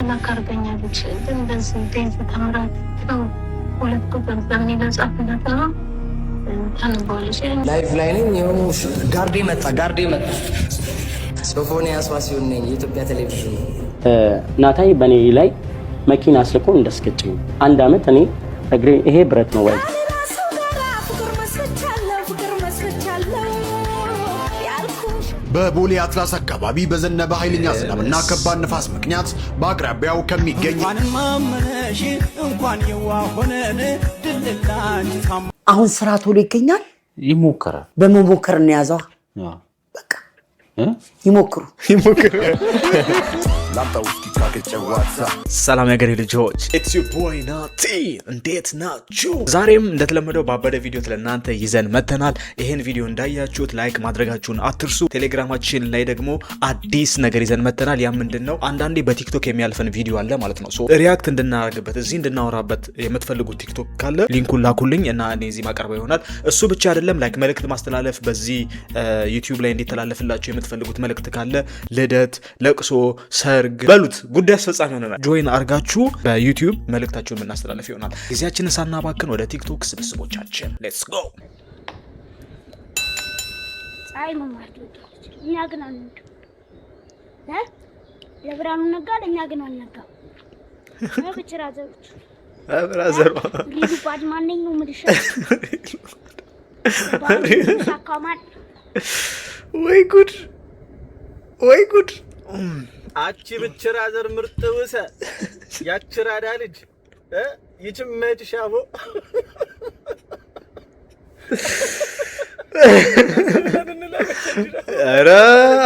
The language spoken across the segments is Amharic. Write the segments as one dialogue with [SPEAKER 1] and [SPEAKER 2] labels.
[SPEAKER 1] ብላክ አድርገኛለች። ግን በዚህ ቤት ተምራት ነው ሁለት ቁጥር በሚል ጻፍላት ነው ታንባለች።
[SPEAKER 2] ላይፍ ላይ ነኝ። የሆኑ ጋርዴ መጣ ሶፎንያስ ዋሲሁን ነኝ። የኢትዮጵያ ቴሌቪዥን
[SPEAKER 3] ናታይ በኔ ላይ መኪና አስልቆ እንዳስገጨኝ 1 አመት እኔ እግሬ ይሄ ብረት ነው ወይ
[SPEAKER 4] በቦሌ አትላስ አካባቢ በዘነበ ኃይለኛ ዝናብና ከባድ ንፋስ ምክንያት በአቅራቢያው ከሚገኝ
[SPEAKER 5] አሁን ስራ ቶሎ ይገኛል
[SPEAKER 3] ይሞከራል።
[SPEAKER 5] በመሞከር ነው ያዘው። በቃ ይሞክሩ
[SPEAKER 6] ሰላም ያገሬ ልጆች ኢትስ ዩ ቦይ ናቲ እንዴት ናችሁ? ዛሬም እንደተለመደው ባበደ ቪዲዮ ለእናንተ ይዘን መተናል። ይሄን ቪዲዮ እንዳያችሁት ላይክ ማድረጋችሁን አትርሱ። ቴሌግራማችን ላይ ደግሞ አዲስ ነገር ይዘን መተናል። ያ ምንድነው? አንዳንዴ በቲክቶክ የሚያልፈን ቪዲዮ አለ ማለት ነው። ሶ ሪያክት እንድናደርግበት እዚህ እንድናወራበት የምትፈልጉት ቲክቶክ ካለ ሊንኩን ላኩልኝ እና እኔ እዚህ ማቀርበው ይሆናል። እሱ ብቻ አይደለም፣ ላይክ መልእክት ማስተላለፍ በዚህ ዩቲዩብ ላይ እንዲተላለፍላችሁ የምትፈልጉት መልእክት ካለ ልደት፣ ለቅሶ፣ ሰርግ በሉት ጉዳይ አስፈጻሚ ሆነናል። ጆይን አርጋችሁ በዩቲዩብ መልእክታችሁን የምናስተላልፍ ይሆናል። ጊዜያችንን ሳናባክን ወደ ቲክቶክ ስብስቦቻችን ሌትስ ጎ።
[SPEAKER 7] አይ ማማርቱ እኛ ግን አንዱ ለብራኑ ነጋ ለኛ ግን አንነጋ ነው ብቻራዘሮች
[SPEAKER 6] ብራዘር
[SPEAKER 7] ሊዱ ባድ ማንኝ ነው ምድሽ ሳካማን
[SPEAKER 6] ወይ ጉድ
[SPEAKER 8] አቺ ብቻራዘር ምርጥ ወሰ ያችራዳ ልጅ ይችመት ሻቦ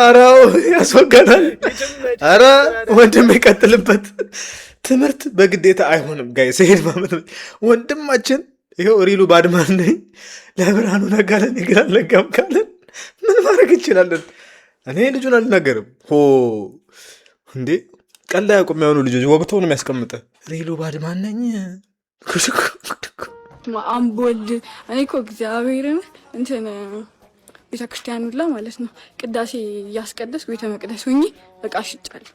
[SPEAKER 6] አራው ያስወጋናል። አራ ወንድም ይቀጥልበት። ትምህርት በግዴታ አይሆንም ጋይስ። ይሄን ማለት ወንድማችን ይሄው ሪሉ ባድማን ነኝ ለብርሃኑ ነጋ ለኔ አልነጋም ካለን ምን ማድረግ እንችላለን? እኔ ልጁን አልናገርም እንዴ ቀላ ያቆም ያውኑ ልጆች ወግተው ነው የሚያስቀምጠ ሪሉ ባድማን ነኝ
[SPEAKER 9] አምቦልድ እኔ እኮ እግዚአብሔርን እንትን ቤተክርስቲያኑ ላይ ማለት ነው ቅዳሴ እያስቀደስኩ ቤተ መቅደስ ሆኜ በቃ ሽጫለሁ።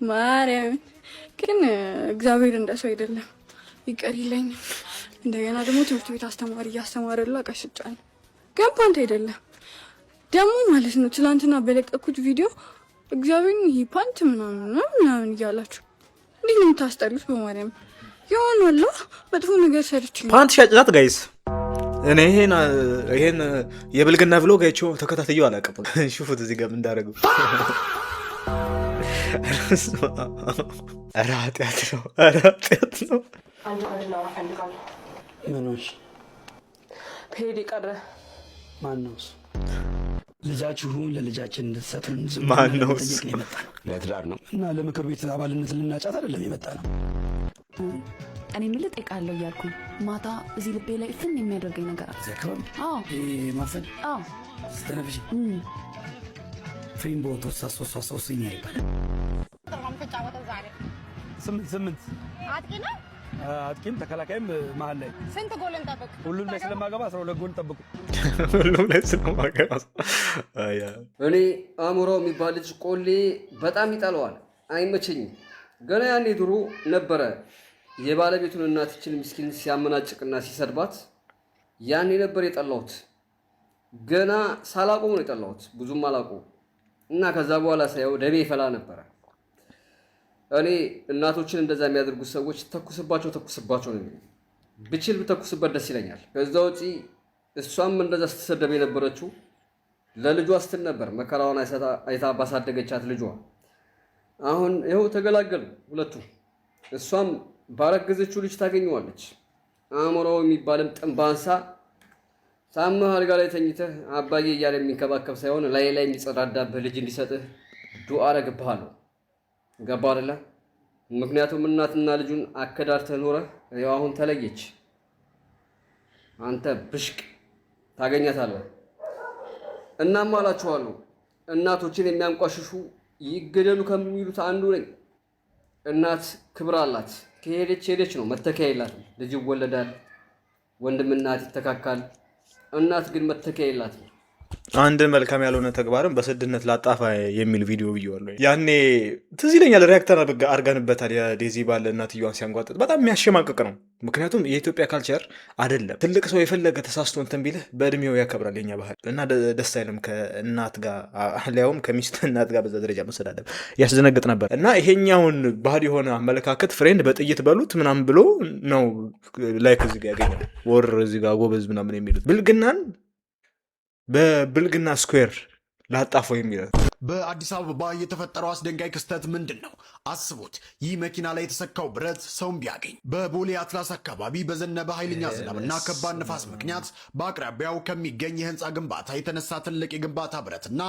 [SPEAKER 9] ማርያም ግን እግዚአብሔር እንደሰው አይደለም፣ ይቅር ይለኝ። እንደገና ደግሞ ትምህርት ቤት አስተማሪ እያስተማረላ በቃ ሽጫለሁ። ግን ፓንት አይደለም ደግሞ ማለት ነው። ትላንትና በለቀኩት ቪዲዮ እግዚአብሔርን ይሄ ፓንት ምናምን እያላችሁ እንዴት ነው የምታስጠሉት? በማርያም የሆነ አለ መጥፎ ነገር ሰርች
[SPEAKER 6] ፓንት ሻጭናት ጋይስ። እኔ ይሄን የብልግና ብሎግ አይቼው ተከታተየው አላውቅም። ሹፉት እዚህ ጋር ምን እንዳደረገው። ኧረ ኃጢአት ነው።
[SPEAKER 2] ምኖች
[SPEAKER 10] ፔዲ ቀረ
[SPEAKER 2] ማነው? ልጃችሁ ለልጃችን እንድትሰጡን
[SPEAKER 6] ማነው?
[SPEAKER 2] ለትዳር ነው እና ለምክር ቤት አባልነት ልናጫት አይደለም የመጣ ነው።
[SPEAKER 10] እኔ ምን ልጠይቃለሁ እያልኩ ማታ እዚህ ልቤ ላይ ፍን የሚያደርገኝ ነገር አለ።
[SPEAKER 2] ዘካም ማፈን ስተነፍሽ ፍሬም ቦቶ ሳሶሳሶስኛ ይባላል። ስምንት አጥቂም ተከላካይም መሀል ላይ
[SPEAKER 11] ስንት ጎል እንጠብቅ?
[SPEAKER 2] ሁሉም ላይ ስለማገባ 12 ጎል ጠብቁ።
[SPEAKER 12] እኔ አእምሮ የሚባል ልጅ ቆሌ በጣም ይጠላዋል፣ አይመቸኝም። ገና ያኔ ድሮ ነበረ የባለቤቱን እናትችን ምስኪን ሲያመናጭቅና ሲሰድባት ያኔ ነበር የጠላሁት። ገና ሳላቆም ነው የጠላሁት፣ ብዙም አላቆም እና ከዛ በኋላ ሳየው ደሜ ይፈላ ነበረ። እኔ እናቶችን እንደዛ የሚያደርጉት ሰዎች ተኩስባቸው ነው። ብችል ብተኩስበት ደስ ይለኛል። ከዛ ውጪ እሷም እንደዛ ስትሰደብ የነበረችው ለልጇ ስትል ነበር። መከራውን አይታ ባሳደገቻት ልጇ አሁን ይኸው ተገላገሉ ሁለቱ። እሷም ባረገዘችው ልጅ ታገኘዋለች። አእምሮው የሚባልም ጥንባንሳ ሳምህ አልጋ ላይ ተኝተህ አባዬ እያለ የሚንከባከብ ሳይሆን ላይ የሚጸዳዳብህ ልጅ እንዲሰጥህ ዱዓ አረግብሃለሁ። ገባ አይደለ? ምክንያቱም እናትና ልጁን አከዳርተህ ኖረህ ያው አሁን ተለየች። አንተ ብሽቅ ታገኛታለህ። እናም አላችኋለሁ እናቶችን የሚያንቋሽሹ ይገደሉ ከሚሉት አንዱ ነኝ። እናት ክብር አላት። ከሄደች ነው፣ መተኪያ የላትም። ልጅ ይወለዳል፣ ወንድምና እህት ይተካካል። እናት ግን መተኪያ የላትም።
[SPEAKER 6] አንድ መልካም ያልሆነ ተግባርም በስድነት ላጣፋ የሚል ቪዲዮ ብየዋለሁ። ያኔ ትዝ ይለኛል ሪያክተር አድርገንበታል። የዴዚ ባል እናትየዋን ሲያንጓጥጥ በጣም የሚያሸማቅቅ ነው። ምክንያቱም የኢትዮጵያ ካልቸር አይደለም። ትልቅ ሰው የፈለገ ተሳስቶ እንትን ቢልህ በእድሜው ያከብራል የኛ ባህል እና ደስ አይልም። ከእናት ጋር ሊያውም ከሚስት እናት ጋር በዛ ደረጃ መሰዳደብ ያስደነግጥ ነበር። እና ይሄኛውን ባህል የሆነ አመለካከት ፍሬንድ በጥይት በሉት ምናምን ብሎ ነው ላይክ እዚህ ጋር ያገኛል። ወር እዚህ ጋር ጎበዝ ምናምን የሚሉት ብልግናን በብልግና ስኩዌር ላጣፈው የሚለው
[SPEAKER 4] በአዲስ አበባ የተፈጠረው አስደንጋጭ ክስተት ምንድን ነው? አስቡት። ይህ መኪና ላይ የተሰካው ብረት ሰውን ቢያገኝ። በቦሌ አትላስ አካባቢ በዘነበ ኃይለኛ ዝናብና ከባድ ንፋስ ምክንያት በአቅራቢያው ከሚገኝ የህንፃ ግንባታ የተነሳ ትልቅ የግንባታ ብረትና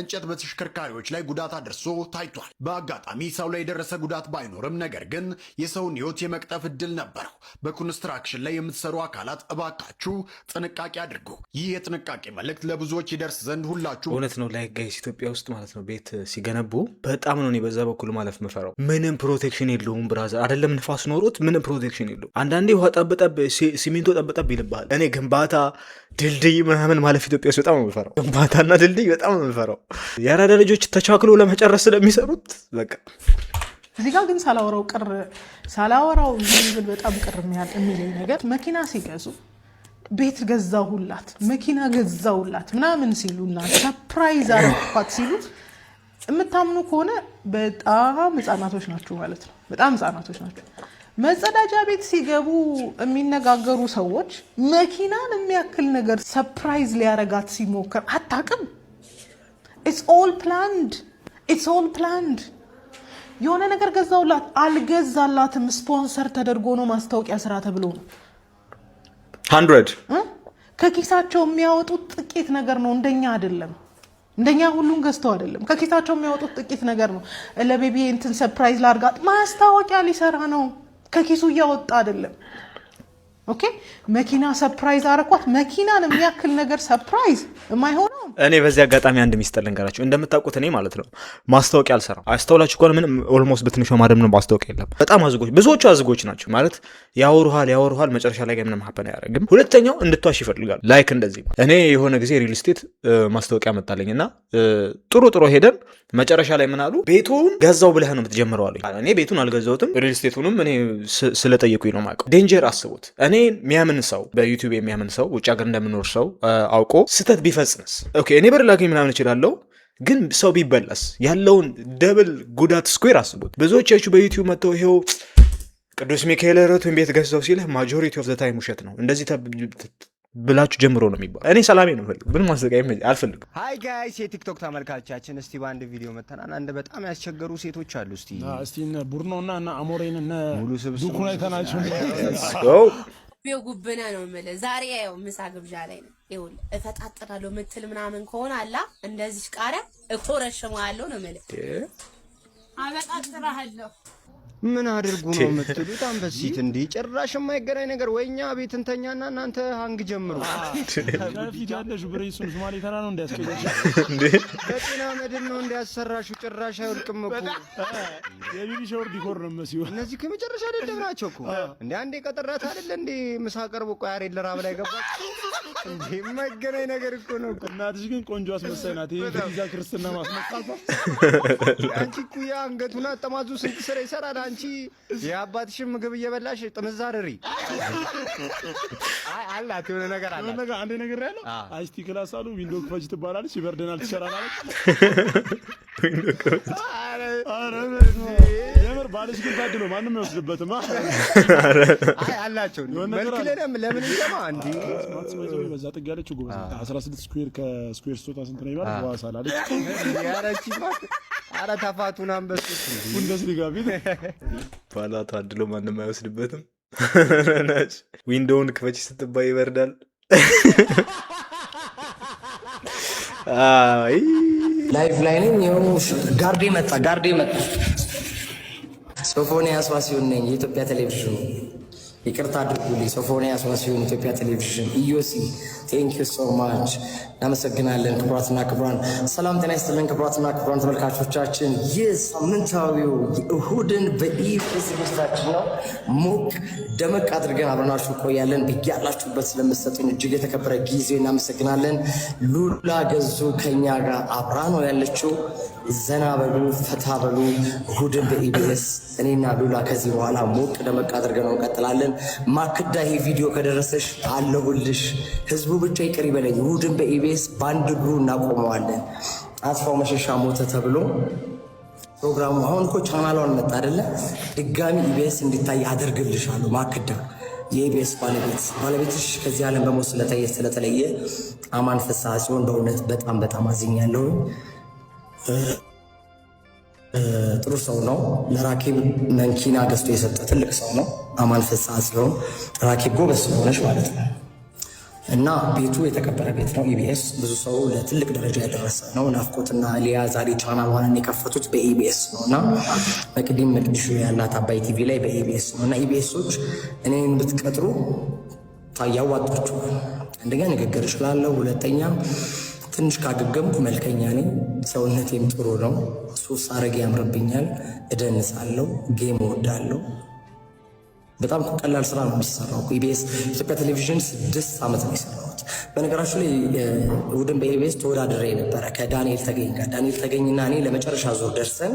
[SPEAKER 4] እንጨት በተሽከርካሪዎች ላይ ጉዳት አድርሶ ታይቷል። በአጋጣሚ ሰው ላይ የደረሰ ጉዳት ባይኖርም ነገር ግን የሰውን ህይወት የመቅጠፍ እድል ነበረው። በኮንስትራክሽን ላይ የምትሰሩ አካላት እባካችሁ ጥንቃቄ አድርጉ። ይህ የጥንቃቄ መልእክት ለብዙዎች ይደርስ ዘንድ ሁላችሁ
[SPEAKER 6] እውነት ነው። ላይ ጋይስ ኢትዮጵያ ውስጥ ማለት ነው ቤት ሲገነቡ በጣም ነው በዛ በኩል ማለፍ መፈራው። ምንም ፕሮቴክሽን የለውም ብራዘር። አይደለም ንፋስ ኖሮት ምንም ፕሮቴክሽን የለውም። አንዳንዴ ውሃ ጠብጠብ ሲሚንቶ ጠብጠብ ይልባል። እኔ ግንባታ ድልድይ ምናምን ማለፍ ኢትዮጵያ ውስጥ በጣም ነው የምፈራው። ግንባታና ድልድይ በጣም ነው የምፈራው። የአራዳ ልጆች ተቻክሎ ለመጨረስ ስለሚሰሩት በቃ
[SPEAKER 11] እዚህ ጋር ግን ሳላወራው በጣም ቅር የሚለኝ ነገር መኪና ሲገዙ ቤት ገዛሁላት መኪና ገዛሁላት ምናምን ሲሉና ሰርፕራይዝ አረኳት ሲሉ የምታምኑ ከሆነ በጣም ህፃናቶች ናቸው ማለት ነው። በጣም ህፃናቶች ናቸው። መጸዳጃ ቤት ሲገቡ የሚነጋገሩ ሰዎች መኪናን የሚያክል ነገር ሰርፕራይዝ ሊያረጋት ሲሞክር አታውቅም። it's all planned የሆነ ነገር ገዛሁላት አልገዛላትም። ስፖንሰር ተደርጎ ነው ማስታወቂያ ስራ ተብሎ ነው
[SPEAKER 6] 100
[SPEAKER 11] ከኪሳቸው የሚያወጡት ጥቂት ነገር ነው። እንደኛ አይደለም። እንደኛ ሁሉን ገዝተው አይደለም። ከኪሳቸው የሚያወጡት ጥቂት ነገር ነው። ለቤቢ እንትን ሰርፕራይዝ ላርጋት ማስታወቂያ ሊሰራ ነው። ከኪሱ እያወጣ አይደለም። ኦኬ መኪና ሰርፕራይዝ አረኳት። መኪናን የሚያክል ነገር ሰርፕራይዝ የማይሆነው።
[SPEAKER 6] እኔ በዚህ አጋጣሚ አንድ ሚስጥር ልንገራችሁ። እንደምታውቁት እኔ ማለት ነው ማስታወቂያ አልሰራም። አስተውላችሁ ከሆነ ምንም ኦልሞስት በትንሿ ማደም ነው ማስታወቂያ የለም። በጣም አዝጎች፣ ብዙዎቹ አዝጎች ናቸው ማለት ያወሩሃል መጨረሻ ላይ ምንም ሀፐን አያደርግም። ሁለተኛው እንድትዋሽ ይፈልጋል። ላይክ እንደዚህ እኔ የሆነ ጊዜ ሪል ስቴት ማስታወቂያ መጣለኝና ጥሩ ሄደን መጨረሻ ላይ ምን አሉ፣ ቤቱን ገዛው ብለህ ነው የምትጀምረው አሉኝ። እኔ ቤቱን አልገዛሁትም። ሪል ስቴቱንም እኔ ስለጠየቁኝ ነው የማውቀው። ዴንጀር አስቡት። እኔ የሚያምን ሰው በዩቲዩብ የሚያምን ሰው ውጭ ሀገር እንደምኖር ሰው አውቆ ስህተት ቢፈጽምስ ኦኬ እኔ ብር ላገኝ ምናምን እችላለሁ፣ ግን ሰው ቢበላስ ያለውን ደብል ጉዳት ስኩዌር አስቡት። ብዙዎቻችሁ በዩቲዩብ መጥተው ይሄው ቅዱስ ሚካኤል ረቱን ቤት ገዝተው ሲልህ ማጆሪቲ ኦፍ ዘ ታይም ውሸት ነው እንደዚህ ብላችሁ ጀምሮ ነው የሚባል። እኔ ሰላሜ ነው ፈልግ ምን ማስጠቃይ አልፈልግም።
[SPEAKER 13] ሃይ ጋይስ የቲክቶክ ተመልካቾቻችን፣ እስቲ በአንድ ቪዲዮ መተናል። አንድ በጣም ያስቸገሩ ሴቶች አሉ። እስቲ እነ ቡርኖና እና አሞሬን እና ሙሉ ስብስብ ዱኩና አይተናቸው
[SPEAKER 14] ጉብና ነው የምልህ። ዛሬ ያው ምሳ ግብዣ ላይ ነው። ይኸውልህ እፈጣጥራለሁ ምትል ምናምን ከሆነ አላ እንደዚህ ቃሪያ እኮረሽማለሁ ነው የምልህ። አበጣጥራለሁ
[SPEAKER 13] ምን አድርጉ ነው የምትሉት? አንበሲት እንዴ ጭራሽ የማይገናኝ ነገር። ወይኛ ቤት እንተኛና እናንተ ሃንግ ጀምሩ።
[SPEAKER 15] ከፊት ያለሽ ብሬሱን ሶማሌ ተራ ነው እንዲያስቀየሽ
[SPEAKER 13] እንዴ በጤና መድን ነው እንዲያሰራሹ። ጭራሽ አይወልቅም እኮ
[SPEAKER 15] የቢቢ ሾር ዲኮር ነው መስዩ።
[SPEAKER 13] እነዚህ ከመጨረሻ ደደብ ናቸው እኮ እንዴ። አንዴ ቀጠራት አይደል እንዴ ምሳ ቀርቦ ቆይ አሬ ለራብ ላይ ገባች እንዴ። የማይገናኝ ነገር እኮ ነው።
[SPEAKER 15] እናትሽ ግን ቆንጆ አስመሳይ ናት። ይሄ ቪዛ ክርስትና ማስመጣቷ
[SPEAKER 13] አንቺ ኩያ አንገቱን አጠማዙ ስንት ስራ ይሰራል። አንቺ የአባትሽን ምግብ እየበላሽ ጥምዛርሪ አላት። የሆነ ነገር አላት።
[SPEAKER 15] አንዴ ነገር ያለው አይስቲ ክላስ አሉ ዊንዶ ክፈጅ ትባላለች። ይበርደናል ትሰራላለች። ዊንዶ ክፈጅ የምር ባልሽ ግን ታድሎ ማንም አይወስድበትም።
[SPEAKER 13] አላቸው መልክ ለምን ይገማ እንዴ
[SPEAKER 15] በዛ ጥግ ያለችው ጎበዝ 16 ስኩዌር ከስኩዌር ስቶታ ስንት ነው ይባል ዋሳላለች።
[SPEAKER 13] ያረቺ አረ ተፋቱን አንበሱት
[SPEAKER 15] ቡንደስሊጋ ቢል
[SPEAKER 6] ባላ ታድሎ ማንም አይወስድበትም። ዊንዶውን ክፈች ስትባይ ይበርዳል።
[SPEAKER 2] አይ ላይፍ ላይ ነኝ። ጋርዴ መጣ። ሶፎንያስ ዋሲሁን ነኝ። የኢትዮጵያ ቴሌቪዥን ይቅርታ አድርጉልኝ። ሶፎንያስ ዋሲሁን ኢትዮጵያ ቴሌቪዥን ኢዮሲ ቴንክ ዩ ሶ ማች እናመሰግናለን። ክቡራትና ክቡራን ሰላም ጤና ይስጥልን። ክቡራትና ክቡራን ተመልካቾቻችን ይህ ሳምንታዊው እሁድን በኢቢኤስ ዝግጅታችን ነው። ሞቅ ደመቅ አድርገን አብረናችሁ ቆያለን። ብያላችሁበት ስለምትሰጡን እጅግ የተከበረ ጊዜ እናመሰግናለን። ሉላ ገዙ ከኛ ጋር አብራ ነው ያለችው። ዘና በሉ ፈታ በሉ። እሁድን በኢቢኤስ እኔና ሉላ ከዚህ በኋላ ሞቅ ደመቅ አድርገን እንቀጥላለን። ማክዳ ይሄ ቪዲዮ ከደረሰሽ አለሁልሽ። ህዝቡ ብቻ ይቅር ይበለኝ። እሁድን በኢቢኤስ በአንድ እግሩ እናቆመዋለን። አስፋው መሸሻ ሞተ ተብሎ ፕሮግራሙ አሁን እኮ ቻናሏን መጣ አይደለ? ድጋሚ ኢቢኤስ እንዲታይ አደርግልሻለሁ። ማክዳ የኢቢኤስ ባለቤትሽ ከዚህ ዓለም በሞት ስለተለየ አማን ፍስሐ ሲሆን በእውነት በጣም በጣም አዝኛለሁ። ጥሩ ሰው ነው። ለራኬብ መኪና ገዝቶ የሰጠ ትልቅ ሰው ነው አማን ፍስሐ ሲሆን ራኬብ ጎበዝ ስለሆነች ማለት ነው። እና ቤቱ የተከበረ ቤት ነው። ኢቢኤስ ብዙ ሰው ለትልቅ ደረጃ ያደረሰ ነው። ናፍቆትና ሊያ ዛሬ ቻናሏን የከፈቱት በኢቢኤስ ነው እና መቅዲም መቅዲሹ ያላት አባይ ቲቪ ላይ በኢቢኤስ ነው እና ኢቢኤሶች እኔን ብትቀጥሩ ታያዋጣችሁ። አንደኛ ንግግር እችላለሁ፣ ሁለተኛ ትንሽ ካገገምኩ መልከኛ ነኝ፣ ሰውነቴም ጥሩ ነው፣ ሱስ አረግ ያምርብኛል፣ እደንሳለሁ፣ ጌም እወዳለሁ። በጣም ቀላል ስራ ነው የሚሰራው። ኢቢኤስ ኢትዮጵያ ቴሌቪዥን 6 ዓመት ነው የሰራሁት። በነገራችሁ ላይ እሁድን በኢቢኤስ ተወዳድሬ ነበረ ከዳንኤል ተገኝ ጋር። ዳንኤል ተገኝና እኔ ለመጨረሻ ዙር ደርሰን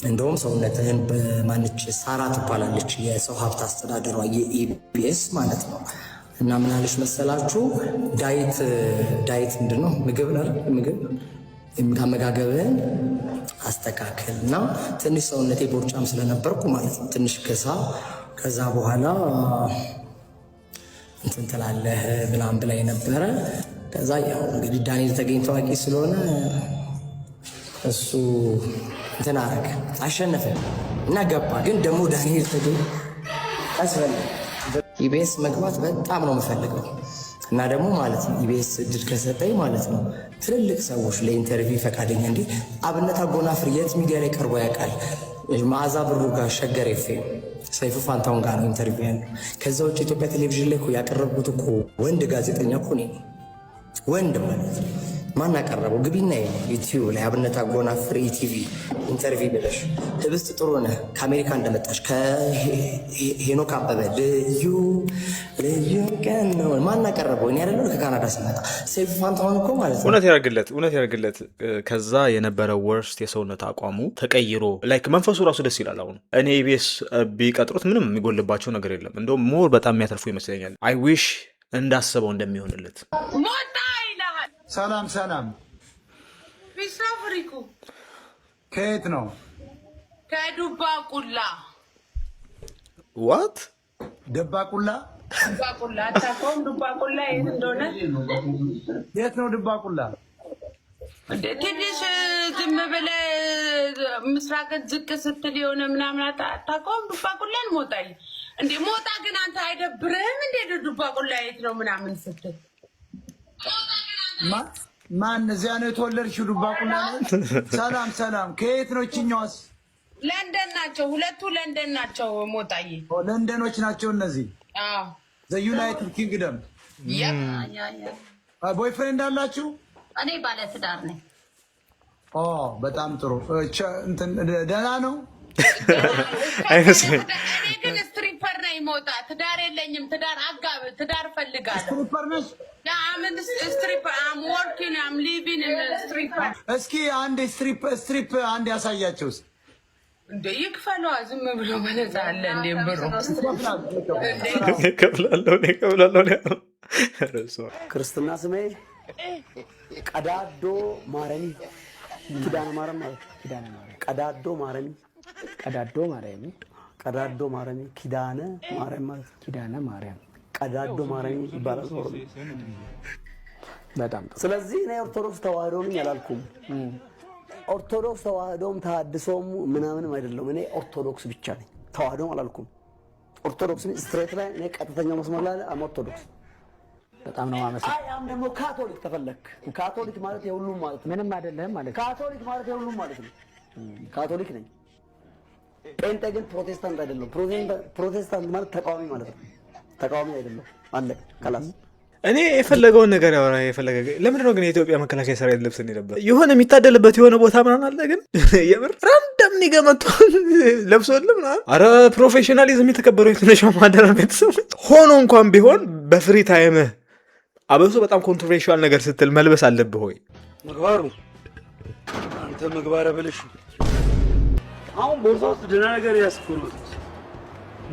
[SPEAKER 2] እንደውም ሰውነትህን በማንች ሳራ ትባላለች የሰው ሀብት አስተዳደሯ የኢቢኤስ ማለት ነው። እና ምን አለች መሰላችሁ? ዳይት ምንድነው? ምግብ አመጋገብህን አስተካክል እና ትንሽ ሰውነቴ ቦርጫም ስለነበርኩ ማለት ነው ትንሽ ክሳ ከዛ በኋላ እንትን ትላለህ ምናምን ብላኝ ነበረ። ከዛ ያው እንግዲህ ዳንኤል ተገኝ ታዋቂ ስለሆነ እሱ እንትን አረገ አሸነፈ እና ገባ። ግን ደግሞ ዳንኤል ተገኝ አስፈለ ኢቢኤስ መግባት በጣም ነው የምፈልገው እና ደግሞ ማለት ነው ኢቢኤስ እድል ከሰጠኝ ማለት ነው ትልልቅ ሰዎች ለኢንተርቪው ፈቃደኛ እንዴ አብነት አጎናፍር የት ሚዲያ ላይ ቀርቦ ያውቃል? መዓዛ ብሩ ጋር ሸገር ኤፍኤም ሰይፉ ፋንታውን ጋር ነው ኢንተርቪው ያለው። ከዛ ውጭ ኢትዮጵያ ቴሌቪዥን ላይ እኮ ያቀረብኩት እኮ ወንድ ጋዜጠኛ እኮ እኔ ነኝ። ወንድ ማለት ነው። ማን አቀረበው? ግቢና ዩቲዩብ ላይ አብነት አጎናፍር ኢቲቪ ኢንተርቪው ብለሽ ህብስት ጥሩ ነህ ከአሜሪካ እንደመጣሽ ከሄኖክ አበበ ልዩ ቀን ነው። ማን አቀረበው? እኔ አይደለሁ ከካናዳ ስመጣ ሰይፉ ፋንታውን እኮ ማለት ነው።
[SPEAKER 6] እውነት ያርግለት። ከዛ የነበረው ወርስት የሰውነት አቋሙ ተቀይሮ ላይክ መንፈሱ ራሱ ደስ ይላል። አሁን እኔ ኢቢኤስ ቢቀጥሩት ምንም የሚጎልባቸው ነገር የለም። እንደውም ሞር በጣም የሚያተርፉ ይመስለኛል። አይ ዊሽ እንዳሰበው እንደሚሆንለት።
[SPEAKER 16] ሰላም
[SPEAKER 14] ቢስራ ፍሪኩ
[SPEAKER 16] ከየት ነው?
[SPEAKER 14] ከዱባ ቁላ።
[SPEAKER 6] ዋት
[SPEAKER 16] ደባ ቁላ?
[SPEAKER 14] ዱባ ቁላ አታውቀውም? ዱባ ቁላ የት እንደሆነ?
[SPEAKER 16] የት ነው ዱባ ቁላ?
[SPEAKER 14] ትንሽ ዝም ብለህ ምስራቅን ዝቅ ስትል የሆነ ምናምን አታውቀውም? ዱባ ቁላን ሞጣዬ እንዴ ሞጣ ግን አንተ አይደብርህም እንዴ? ዱባ ቁላ የት ነው ምናምን ስትል
[SPEAKER 16] ማን እዚያ ነው የተወለድሽው? ዱባ ቁላ ነው። ሰላም ከየት ነው? እችኛዋስ?
[SPEAKER 14] ለንደን ናቸው፣ ሁለቱ ለንደን ናቸው ሞጣዬ።
[SPEAKER 16] ለንደኖች ናቸው እነዚህ።
[SPEAKER 14] አዎ
[SPEAKER 16] ዘ ዩናይትድ ኪንግደም። ቦይፍሬንድ አላችሁ?
[SPEAKER 14] እኔ ባለትዳር ነኝ።
[SPEAKER 16] ኦ በጣም ጥሩ። ደህና ነው
[SPEAKER 6] አይመስለኝም።
[SPEAKER 14] እኔ ግን ስትሪፐር ነኝ ሞጣ። ትዳር የለኝም። ትዳር ፈልጋለሁ።
[SPEAKER 16] ስትሪፐር ነሽ? እስኪ አንድ ስትሪፕ አንድ ያሳያቸው
[SPEAKER 14] እንደ ይክፈሏ። ዝም ብሎ በነፃ አለ እንዴ? ብሩ
[SPEAKER 6] እከፍላለሁ።
[SPEAKER 5] ክርስትና ስሜ ቀዳዶ ማረሚ ኪዳነ ማርያም ማለት ቀዳዶ ማረሚ ኪዳነ ማርያም ማለት ኪዳነ ማርያም ቀዳዶ ማረሚ ይባላል። በጣም ስለዚህ እኔ ኦርቶዶክስ ተዋህዶ ነኝ አላልኩም። ኦርቶዶክስ ተዋህዶም ተሐድሶም ምናምንም አይደለም። እኔ ኦርቶዶክስ ብቻ ነኝ፣ ተዋህዶም አላልኩም። ኦርቶዶክስ ነኝ ስትሬት ላይ እኔ ቀጥተኛ መስመር ላይ አም ኦርቶዶክስ። በጣም ነው ማመሰግነው። አያም ደግሞ ካቶሊክ ተፈለክ። ካቶሊክ ማለት የሁሉም ማለት ምንም አይደለም ማለት ካቶሊክ ማለት የሁሉም ማለት ነው። ካቶሊክ ነኝ። ጴንጤ ግን ፕሮቴስታንት አይደለም። ፕሮቴስታንት ማለት ተቃዋሚ ማለት ነው። ተቃዋሚ አይደለም አለቀ ከላስ።
[SPEAKER 6] እኔ የፈለገውን ነገር ያወራ የፈለገ ለምንድን ነው ግን የኢትዮጵያ መከላከያ ሰራዊት ልብስ እንደነበር የሆነ የሚታደልበት የሆነ ቦታ ምናምን አለ ግን የምር ራንደም ንገመቱ ለብሶልም ነው። አረ ፕሮፌሽናሊዝም የተከበረው የተነሻው ማደራ ቤተሰብ ሆኖ እንኳን ቢሆን በፍሪ ታይም አበሱ በጣም ኮንትሮቨርሺያል ነገር ስትል መልበስ አለብህ ወይ?
[SPEAKER 17] ምግባሩ አንተ ምግባረ ብልሽ አሁን ቦርሳ ውስጥ ደህና ነገር ያስኩሩት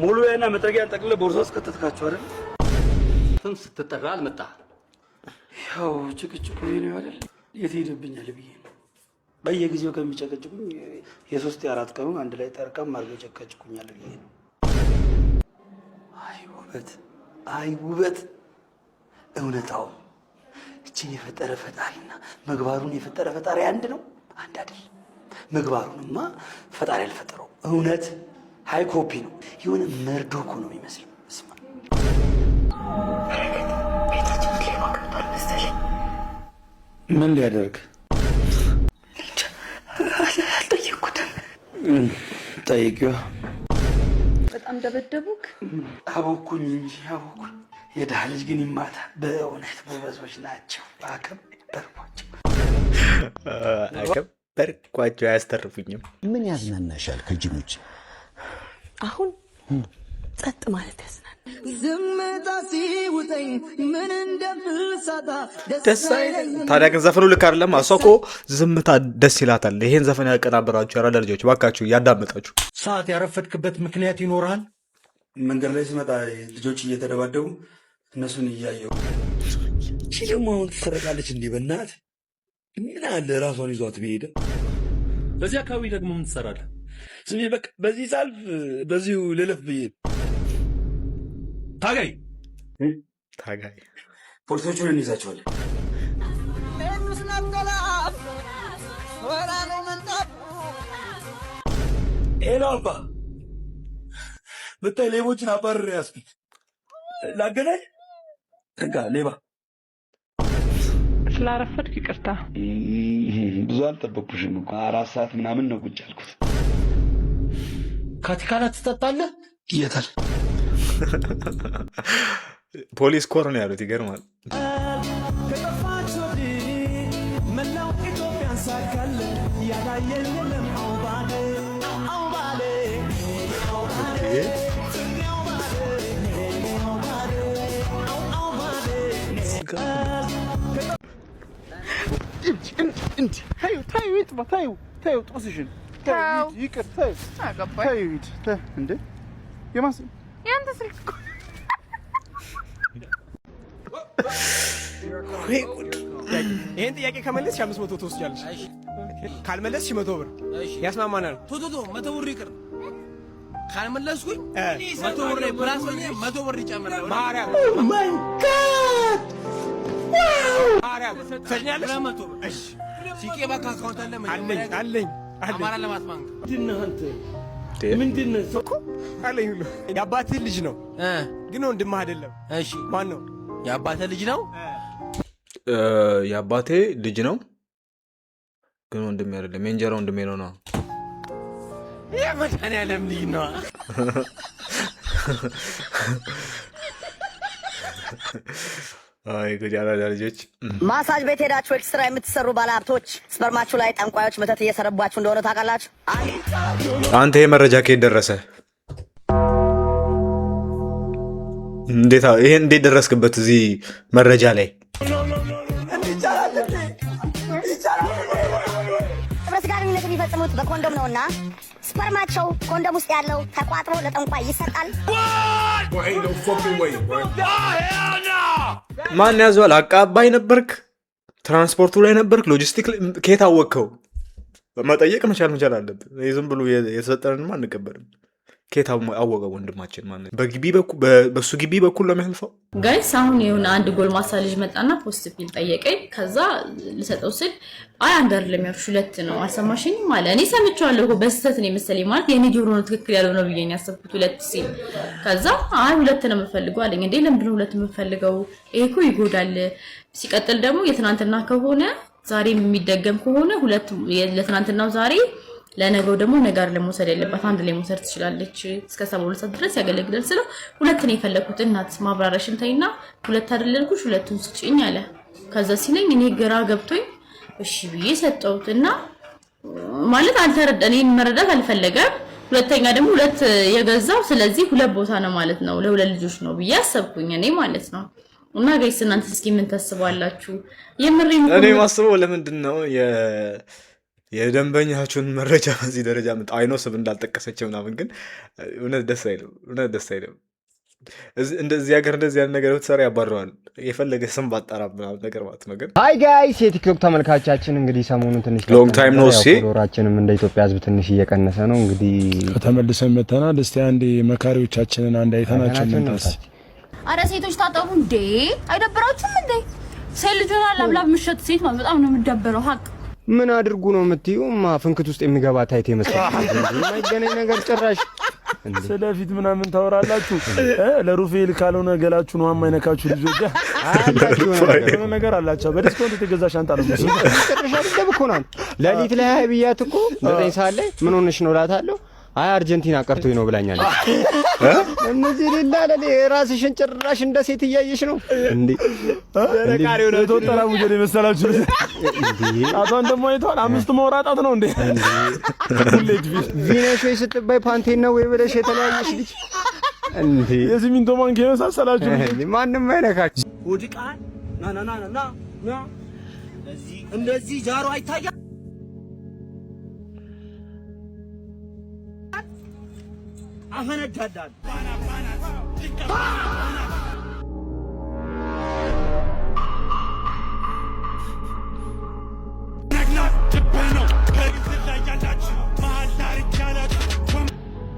[SPEAKER 17] ሙሉ ያና መጥረጊያ ጠቅልለ ቦርሳ ውስጥ ከተትካችሁ አይደል?
[SPEAKER 12] ስትጠራ አልመጣ
[SPEAKER 17] ያው ጭቅጭቁ ነው አይደል? የት ሄደብኛል ብዬ ነው። በየጊዜው ከሚጨቀጭቁኝ የሶስት የአራት ቀኑን አንድ ላይ ጠርቀም አድርገው ጨቀጭቁኛል ብዬ ነው። አይ ውበት እውነታው እችን የፈጠረ ፈጣሪና ምግባሩን የፈጠረ ፈጣሪ አንድ ነው? አንድ አይደል? ምግባሩንማ ፈጣሪ ያልፈጠረው እውነት ሃይ ኮፒ ነው። የሆነ መርዶኮ ነው የሚመስለው። ምን ሊያደርግ
[SPEAKER 5] አልጠየኩትም።
[SPEAKER 17] ጠይቂዋ።
[SPEAKER 10] በጣም ደበደቡክ?
[SPEAKER 17] አቦኩኝ እንጂ አቦኩኝ። የድሃ ልጅ ግን ይማታ። በእውነት ጎበዞች ናቸው።
[SPEAKER 6] አከበርኳቸው። አያስተርፉኝም።
[SPEAKER 18] ምን ያዝናናሻል ከጅኖች?
[SPEAKER 10] አሁን ጸጥ ማለት ያዝናናል።
[SPEAKER 19] ዝምታ ሲውጠኝ ምን እንደምሳታ
[SPEAKER 6] ደስ አይለኝ። ታዲያ ግን ዘፈኑ ልክ አይደለም። እሷ እኮ ዝምታ ደስ ይላታል። ይሄን ዘፈን ያቀናበራችሁ ያራዳ ልጆች እባካችሁ እያዳመጣችሁ።
[SPEAKER 16] ሰዓት ያረፈድክበት ምክንያት ይኖርሃል?
[SPEAKER 17] መንገድ ላይ ስመጣ ልጆች እየተደባደቡ እነሱን እያየሁ ደግሞ አሁን ትሰረቃለች እንዲህ በእናት ምን አለ ራሷን ይዟት ብሄደ።
[SPEAKER 20] በዚህ አካባቢ ደግሞ ምን ትሰራለህ?
[SPEAKER 17] ስሜ በቃ በዚህ ሳልፍ በዚሁ ልለፍ ብዬ
[SPEAKER 20] ታጋይ
[SPEAKER 17] ፖሊሶቹን እንይዛቸዋለን። ሄሎ አባ ብታይ ሌቦችን አባርሬ ያስኩት ላገናኝ ጠጋ ሌባ
[SPEAKER 11] ስላረፈድክ ይቅርታ።
[SPEAKER 17] ብዙ አልጠበቅኩሽም እኮ 4 ሰዓት ምናምን ነው ቁጭ ያልኩት።
[SPEAKER 16] ካቲካላ ትጠጣለህ?
[SPEAKER 17] የታል
[SPEAKER 6] ፖሊስ ኮር ነው ያሉት። ይገርማል።
[SPEAKER 19] ከጠፋች ወዲህ መላው ኢትዮጵያን ሳካለ ያላየን የለም። አውባሌ አውባሌ
[SPEAKER 15] ታዩ ጦስሽን ይቅር ታዩ እንዴ የማስ
[SPEAKER 9] ያንተ ስልክ እኮ
[SPEAKER 13] ይሄን ጥያቄ ከመለስሽ 500 ትወስጃለሽ። ካልመለስሽ 100 ብር ያስማማናል።
[SPEAKER 8] ቶቶ 100 ብር ይቅር። ካልመለስኩኝ 100 ብር ፕላስ ሆኜ 100 ብር ይጨምራል። ማርያም
[SPEAKER 19] ማይ ጋድ
[SPEAKER 8] ማርያም ሰኛለሽ 100 ብር። እሺ ሲቄ ባንክ አካውንት አለኝ አማራ ልማት ባንክ።
[SPEAKER 13] ምንድን ነው እኮ አለኝ ሁሉ የአባትህ ልጅ ነው ግን ወንድምህ አይደለም።
[SPEAKER 8] እሺ
[SPEAKER 13] ማን ነው?
[SPEAKER 8] የአባትህ ልጅ ነው።
[SPEAKER 6] የአባቴ ልጅ ነው ግን ወንድሜ አይደለም። የእንጀራ ወንድሜ ነው ነው
[SPEAKER 8] የመድኃኒዓለም ልጅ ነው።
[SPEAKER 6] አይ ጉድ ያራዳ ልጆች።
[SPEAKER 21] ማሳጅ ቤት ሄዳችሁ ኤክስትራ የምትሰሩ ባለሀብቶች ስፐርማችሁ ላይ ጠንቋዮች መተት እየሰረቧችሁ እንደሆነ ታውቃላችሁ።
[SPEAKER 6] አንተ የመረጃ ከየት ደረሰ? ይሄን እንዴት ደረስክበት? እዚህ መረጃ ላይ
[SPEAKER 21] ስጋ ግንኙነት የሚፈጽሙት በኮንዶም ነውና ስፐርማቸው ኮንዶም ውስጥ ያለው ተቋጥሮ ለጠንቋይ ይሰጣል።
[SPEAKER 6] ማን ያዘዋል? አቃባይ ነበርክ? ትራንስፖርቱ ላይ ነበርክ? ሎጂስቲክ ከየት አወቅከው? መጠየቅ መቻል አለብን። ዝም ብሎ የተሰጠንማ አንቀበልም። ከየት አወቀው ወንድማችን? ማለት በሱ ግቢ በኩል ነው የሚያልፈው።
[SPEAKER 22] ጋይስ አሁን የሆነ አንድ ጎልማሳ ልጅ መጣና ፖስት ፒል ጠየቀኝ። ከዛ ልሰጠው ስል አይ አንድ አይደለም ያልኩሽ 2 ነው አልሰማሽኝም ማለት እኔ ሰምቼዋለሁ እኮ በስተት ነው መሰለኝ ማለት የኔ ጆሮ ነው ትክክል ያለው ነው ብዬ ነው ያሰብኩት 2 ሲል ከዛ አይ 2 ነው የምፈልገው አለኝ። እንዴ ለምንድን ነው 2 የምፈልገው? ይሄ እኮ ይጎዳል። ሲቀጥል ደግሞ የትናንትና ከሆነ ዛሬ የሚደገም ከሆነ 2 ለትናንትናው ዛሬ ለነገው ደግሞ ነጋር ለመውሰድ ያለባት አንድ ላይ መውሰድ ትችላለች እስከ 72 ሰዓት ድረስ ያገለግላል ስለው ሁለት ነው የፈለኩት እናት ማብራራሽን ተይና ሁለት አይደለልኩሽ ሁለቱን ስጪኝ አለ ከዛ ሲለኝ እኔ ግራ ገብቶኝ እሺ ብዬ ሰጠውትና ማለት አልተረዳኝ መረዳት አልፈለገም ሁለተኛ ደግሞ ሁለት የገዛው ስለዚህ ሁለት ቦታ ነው ማለት ነው ለሁለት ልጆች ነው ብዬ አሰብኩኝ እኔ ማለት ነው እና ጋይስ እናንተ እስኪ ምን ታስባላችሁ የምሬን
[SPEAKER 6] እኔ ማስበው ለምንድን ነው የደንበኛችሁን መረጃ በዚህ ደረጃ አይኖ ስብ እንዳልጠቀሰችው ምናምን ግን እውነት ደስ አይልም እንደዚህ ሀገር እንደዚህ ያለ ነገር ብትሰራ ያባረዋል የፈለገ ስም ባጣራ ምናምን ነገር ማለት ነው ግን
[SPEAKER 13] ሃይ ጋይስ የቲክቶክ ተመልካቾቻችን እንግዲህ ሰሞኑን ትንሽ
[SPEAKER 6] ሎንግ ታይም ነው
[SPEAKER 13] ዶላራችንም እንደ ኢትዮጵያ ህዝብ ትንሽ እየቀነሰ ነው እንግዲህ
[SPEAKER 15] ተመልሰን መተናል እስቲ አንዴ መካሪዎቻችንን አንድ አይተናቸው እንታስ
[SPEAKER 10] አረ ሴቶች ታጠቡ እንዴ አይደብራችሁም እንዴ ሴት ልጅ ሆና ላብላብ ምሽት ሴት ማለት በጣም ነው የምትደብረው ሀቅ
[SPEAKER 13] ምን አድርጉ ነው የምትዩማ ፍንክት ውስጥ የሚገባ ታይት የመሰለኝ የማይገናኝ ነገር ጭራሽ
[SPEAKER 15] ስለፊት ምናምን ታወራላችሁ ለሩፌል ካልሆነ ገላችሁ ነው የማይነካችሁ ልጆች አላችሁ ነገር አላችሁ በዲስካውንት የተገዛ ሻንጣ ነው
[SPEAKER 13] ጭራሽ አይደብኩናል ለሊት ላይ ሀይብያት እኮ 9 ሰዓት ላይ ምን ሆነሽ ነው እላታለሁ አይ አርጀንቲና ቀርቶኝ ነው ብላኛለች እነዚህ ሌላ ለኔ ራስሽን ጭራሽ እንደ ሴት እያየሽ ነው እንዴ
[SPEAKER 15] ለቃሪው ነው ተወጣራ ሙጀሪ መሰላችሁ እንዴ አቷን ደሞ አይቷል አምስት መውራጣት ነው እንዴ ሁሌት
[SPEAKER 13] ቪነሽ ወይ ስትባይ ፓንቴን ነው ወይ ብለሽ የተለያየሽ ልጅ እንዴ
[SPEAKER 15] የሲሚንቶ ማንኪ መሳሰላችሁ
[SPEAKER 13] ማንንም አይነካች
[SPEAKER 19] ወድቃል ና እንደዚህ ጃሮ አይታያ አፈነዳዳል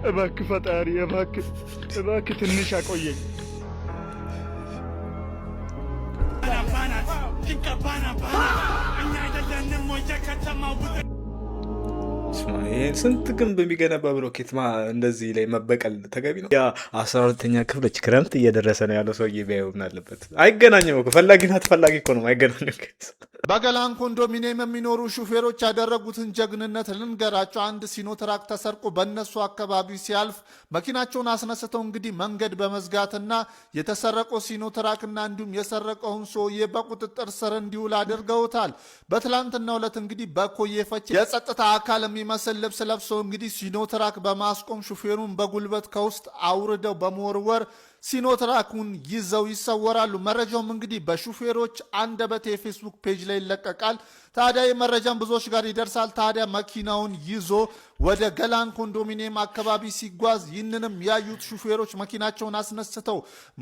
[SPEAKER 15] እባክህ ፈጣሪ እባክህ ትንሽ አቆየኝ
[SPEAKER 6] ስንት ግንብ የሚገነባ ብሎኬት እንደዚህ ላይ መበቀል ተገቢ ነው ያ 12ኛ ክፍሎች ክረምት እየደረሰ ነው ያለው ሰውዬ ቢያየው ምን አለበት አይገናኝም እኮ ፈላጊና ተፈላጊ እኮ ነው አይገናኝም
[SPEAKER 1] በገላን ኮንዶሚኒየም የሚኖሩ ሹፌሮች ያደረጉትን ጀግንነት ልንገራቸው አንድ ሲኖትራክ ተሰርቆ በእነሱ አካባቢ ሲያልፍ መኪናቸውን አስነስተው እንግዲህ መንገድ በመዝጋትና የተሰረቀው ሲኖትራክና እንዲሁም የሰረቀውን ሰውዬ በቁጥጥር ስር እንዲውል አድርገውታል በትላንትናው ዕለት እንግዲህ በኮዬ ፈቼ የጸጥታ አካል የሚመስል ልብስ ለብሰው እንግዲህ ሲኖትራክ በማስቆም ሹፌሩን በጉልበት ከውስጥ አውርደው በመወርወር ሲኖትራኩን ይዘው ይሰወራሉ መረጃውም እንግዲህ በሹፌሮች አንደበት የፌስቡክ ፔጅ ላይ ይለቀቃል ታዲያ የመረጃም ብዙዎች ጋር ይደርሳል ታዲያ መኪናውን ይዞ ወደ ገላን ኮንዶሚኒየም አካባቢ ሲጓዝ ይህንንም ያዩት ሹፌሮች መኪናቸውን አስነስተው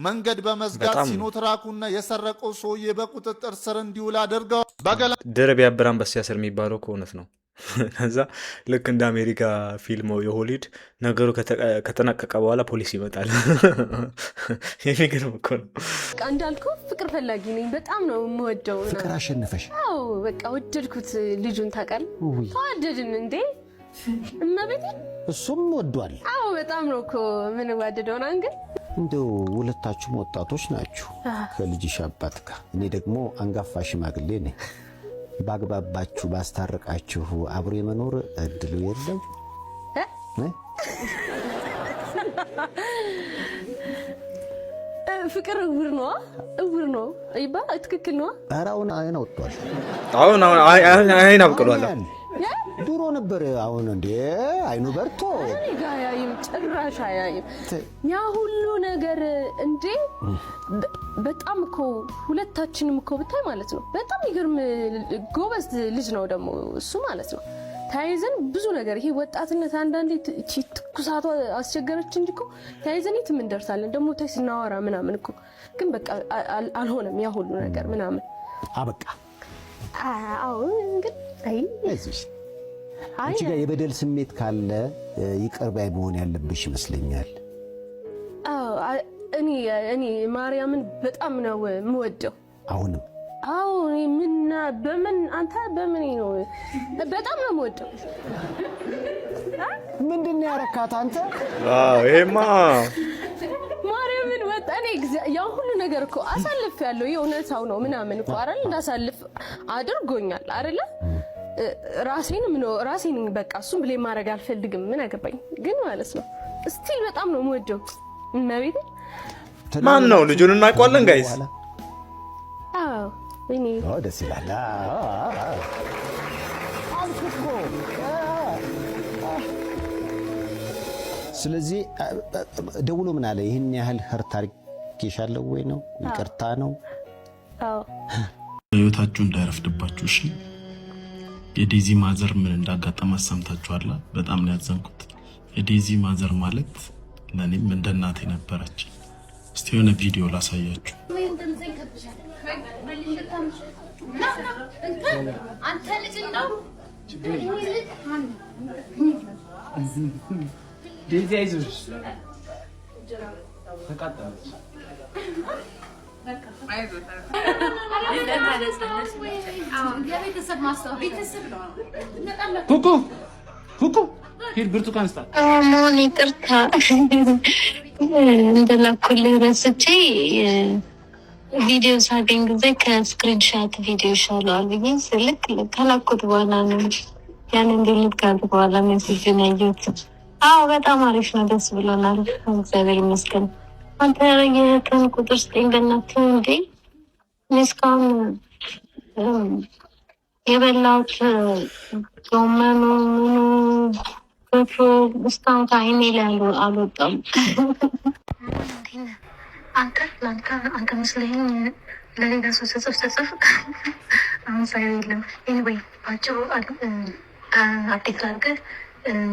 [SPEAKER 1] መንገድ በመዝጋት ሲኖትራኩና የሰረቀው ሰውዬ በቁጥጥር ስር እንዲውል አድርገው
[SPEAKER 6] ደረብ ያበራን በሲያስር የሚባለው ከሆነት ነው ከዛ ልክ እንደ አሜሪካ ፊልም የሆሊድ ነገሩ ከተጠናቀቀ በኋላ ፖሊስ ይመጣል የሚገርም እኮ ነው
[SPEAKER 3] እንዳልኩ ፍቅር ፈላጊ ነኝ በጣም ነው የምወደው
[SPEAKER 18] ፍቅር አሸነፈሽ
[SPEAKER 3] አዎ በቃ ወደድኩት ልጁን ታውቃለህ ተዋደድን እንዴ እመቤቴ
[SPEAKER 18] እሱም ወዷል
[SPEAKER 3] አዎ በጣም ነው እኮ ምን ዋደደው ነው ግን
[SPEAKER 18] እንደው ሁለታችሁም ወጣቶች ናችሁ ከልጅሽ አባት ጋር እኔ ደግሞ አንጋፋ ሽማግሌ ነኝ ባግባባችሁ ባስታረቃችሁ አብሮ የመኖር እድሉ የለም
[SPEAKER 3] ፍቅር እውር ነው አይባ ትክክል ነው
[SPEAKER 18] አራውን አይና ወጥቷል
[SPEAKER 6] አሁን አይና አብቅሏል
[SPEAKER 18] ድሮ ነበር አሁን እንዴ አይኑ በርቶ
[SPEAKER 3] ጋያይም ጭራሽ አያይም ያ ሁሉ ነገር እንዴ በጣም እኮ ሁለታችንም እኮ ብታይ ማለት ነው በጣም ይገርም ጎበዝ ልጅ ነው ደግሞ እሱ ማለት ነው ታይዘን ብዙ ነገር ይሄ ወጣትነት አንዳንዴ ትኩሳቷ አስቸገረች እንጂ እኮ ታይዘን የትም እንደርሳለን ደግሞ ታይ ስናወራ ምናምን እኮ ግን በቃ አልሆነም ያ ሁሉ ነገር ምናምን
[SPEAKER 18] አበቃ
[SPEAKER 3] አዎ እንግዲህ አይ
[SPEAKER 18] እዚህ አንቺ ጋር የበደል ስሜት ካለ ይቅር ባይ መሆን ያለብሽ ይመስለኛል
[SPEAKER 3] እኔ ማርያምን በጣም ነው የምወደው
[SPEAKER 18] አሁንም
[SPEAKER 3] አዎ ምንና በምን አንተ በምን ነው በጣም ነው የምወደው
[SPEAKER 18] ምንድነው ያረካት አንተ
[SPEAKER 6] ይሄማ
[SPEAKER 3] ማርያምን ወጣኔ ያ ሁሉ ነገር እኮ አሳልፍ ያለው የእውነታው ነው ምናምን እኮ አይደል እንዳሳልፍ አድርጎኛል አይደል ራሴን በቃ እሱን ብሌም ማድረግ አልፈልግም። ምን አገባኝ ግን ማለት ነው። ስቲል በጣም ነው የምወደው። እመቤቴ
[SPEAKER 6] ማን ነው ልጁን እናውቀዋለን ጋይስ?
[SPEAKER 3] አዎ እኔ
[SPEAKER 18] ደስ ይላል። ስለዚህ ደውሎ ምን አለ? ይህን ያህል ህርት አድርጌሻለሁ ወይ ነው? ይቅርታ ነው?
[SPEAKER 3] አዎ
[SPEAKER 15] ህይወታችሁ እንዳይረፍድባችሁ እሺ። የዴዚ ማዘር ምን እንዳጋጠማት ሰምታችኋል። በጣም ነው ያዘንኩት። የዴዚ ማዘር ማለት ለኔም እንደ እናቴ ነበረች። እስቲ የሆነ ቪዲዮ ላሳያችሁ።
[SPEAKER 10] አንተ ልጅ ነው
[SPEAKER 8] ዴዚ አይዞሽ ተቃጠለች። ኩኩ ሂድ ብርቱካን ስጣት።
[SPEAKER 4] አሞን ይቅርታ እንደላኩልህ ረስቼ ቪዲዮ ሳገኝ ጊዜ ከስክሪንሻት ቪዲዮ ይሻለዋል ብዬ ስልክ ከላኩት በኋላ ነው ያንን ዲሊት ካደረኩ በኋላ ሜሴጅን ያየሁት። አዎ በጣም አሪፍ ነው፣ ደስ ብሎናል። እግዚአብሔር ይመስገን። አንተ የእህትህን ቁጥር ስጠኝ በእናትህ። እንዴ እስካሁን የበላሁት ጎመኑ ምኑ ገፎ እስካሁን ከዓይኔ ላይ አልወጣም። አንተ መስለኝ ለሌላ ሰው ተጽፍ አሁን ሳይ የለም። ኤኒዌይ ባጭሩ አፕዴት ላድርግህ።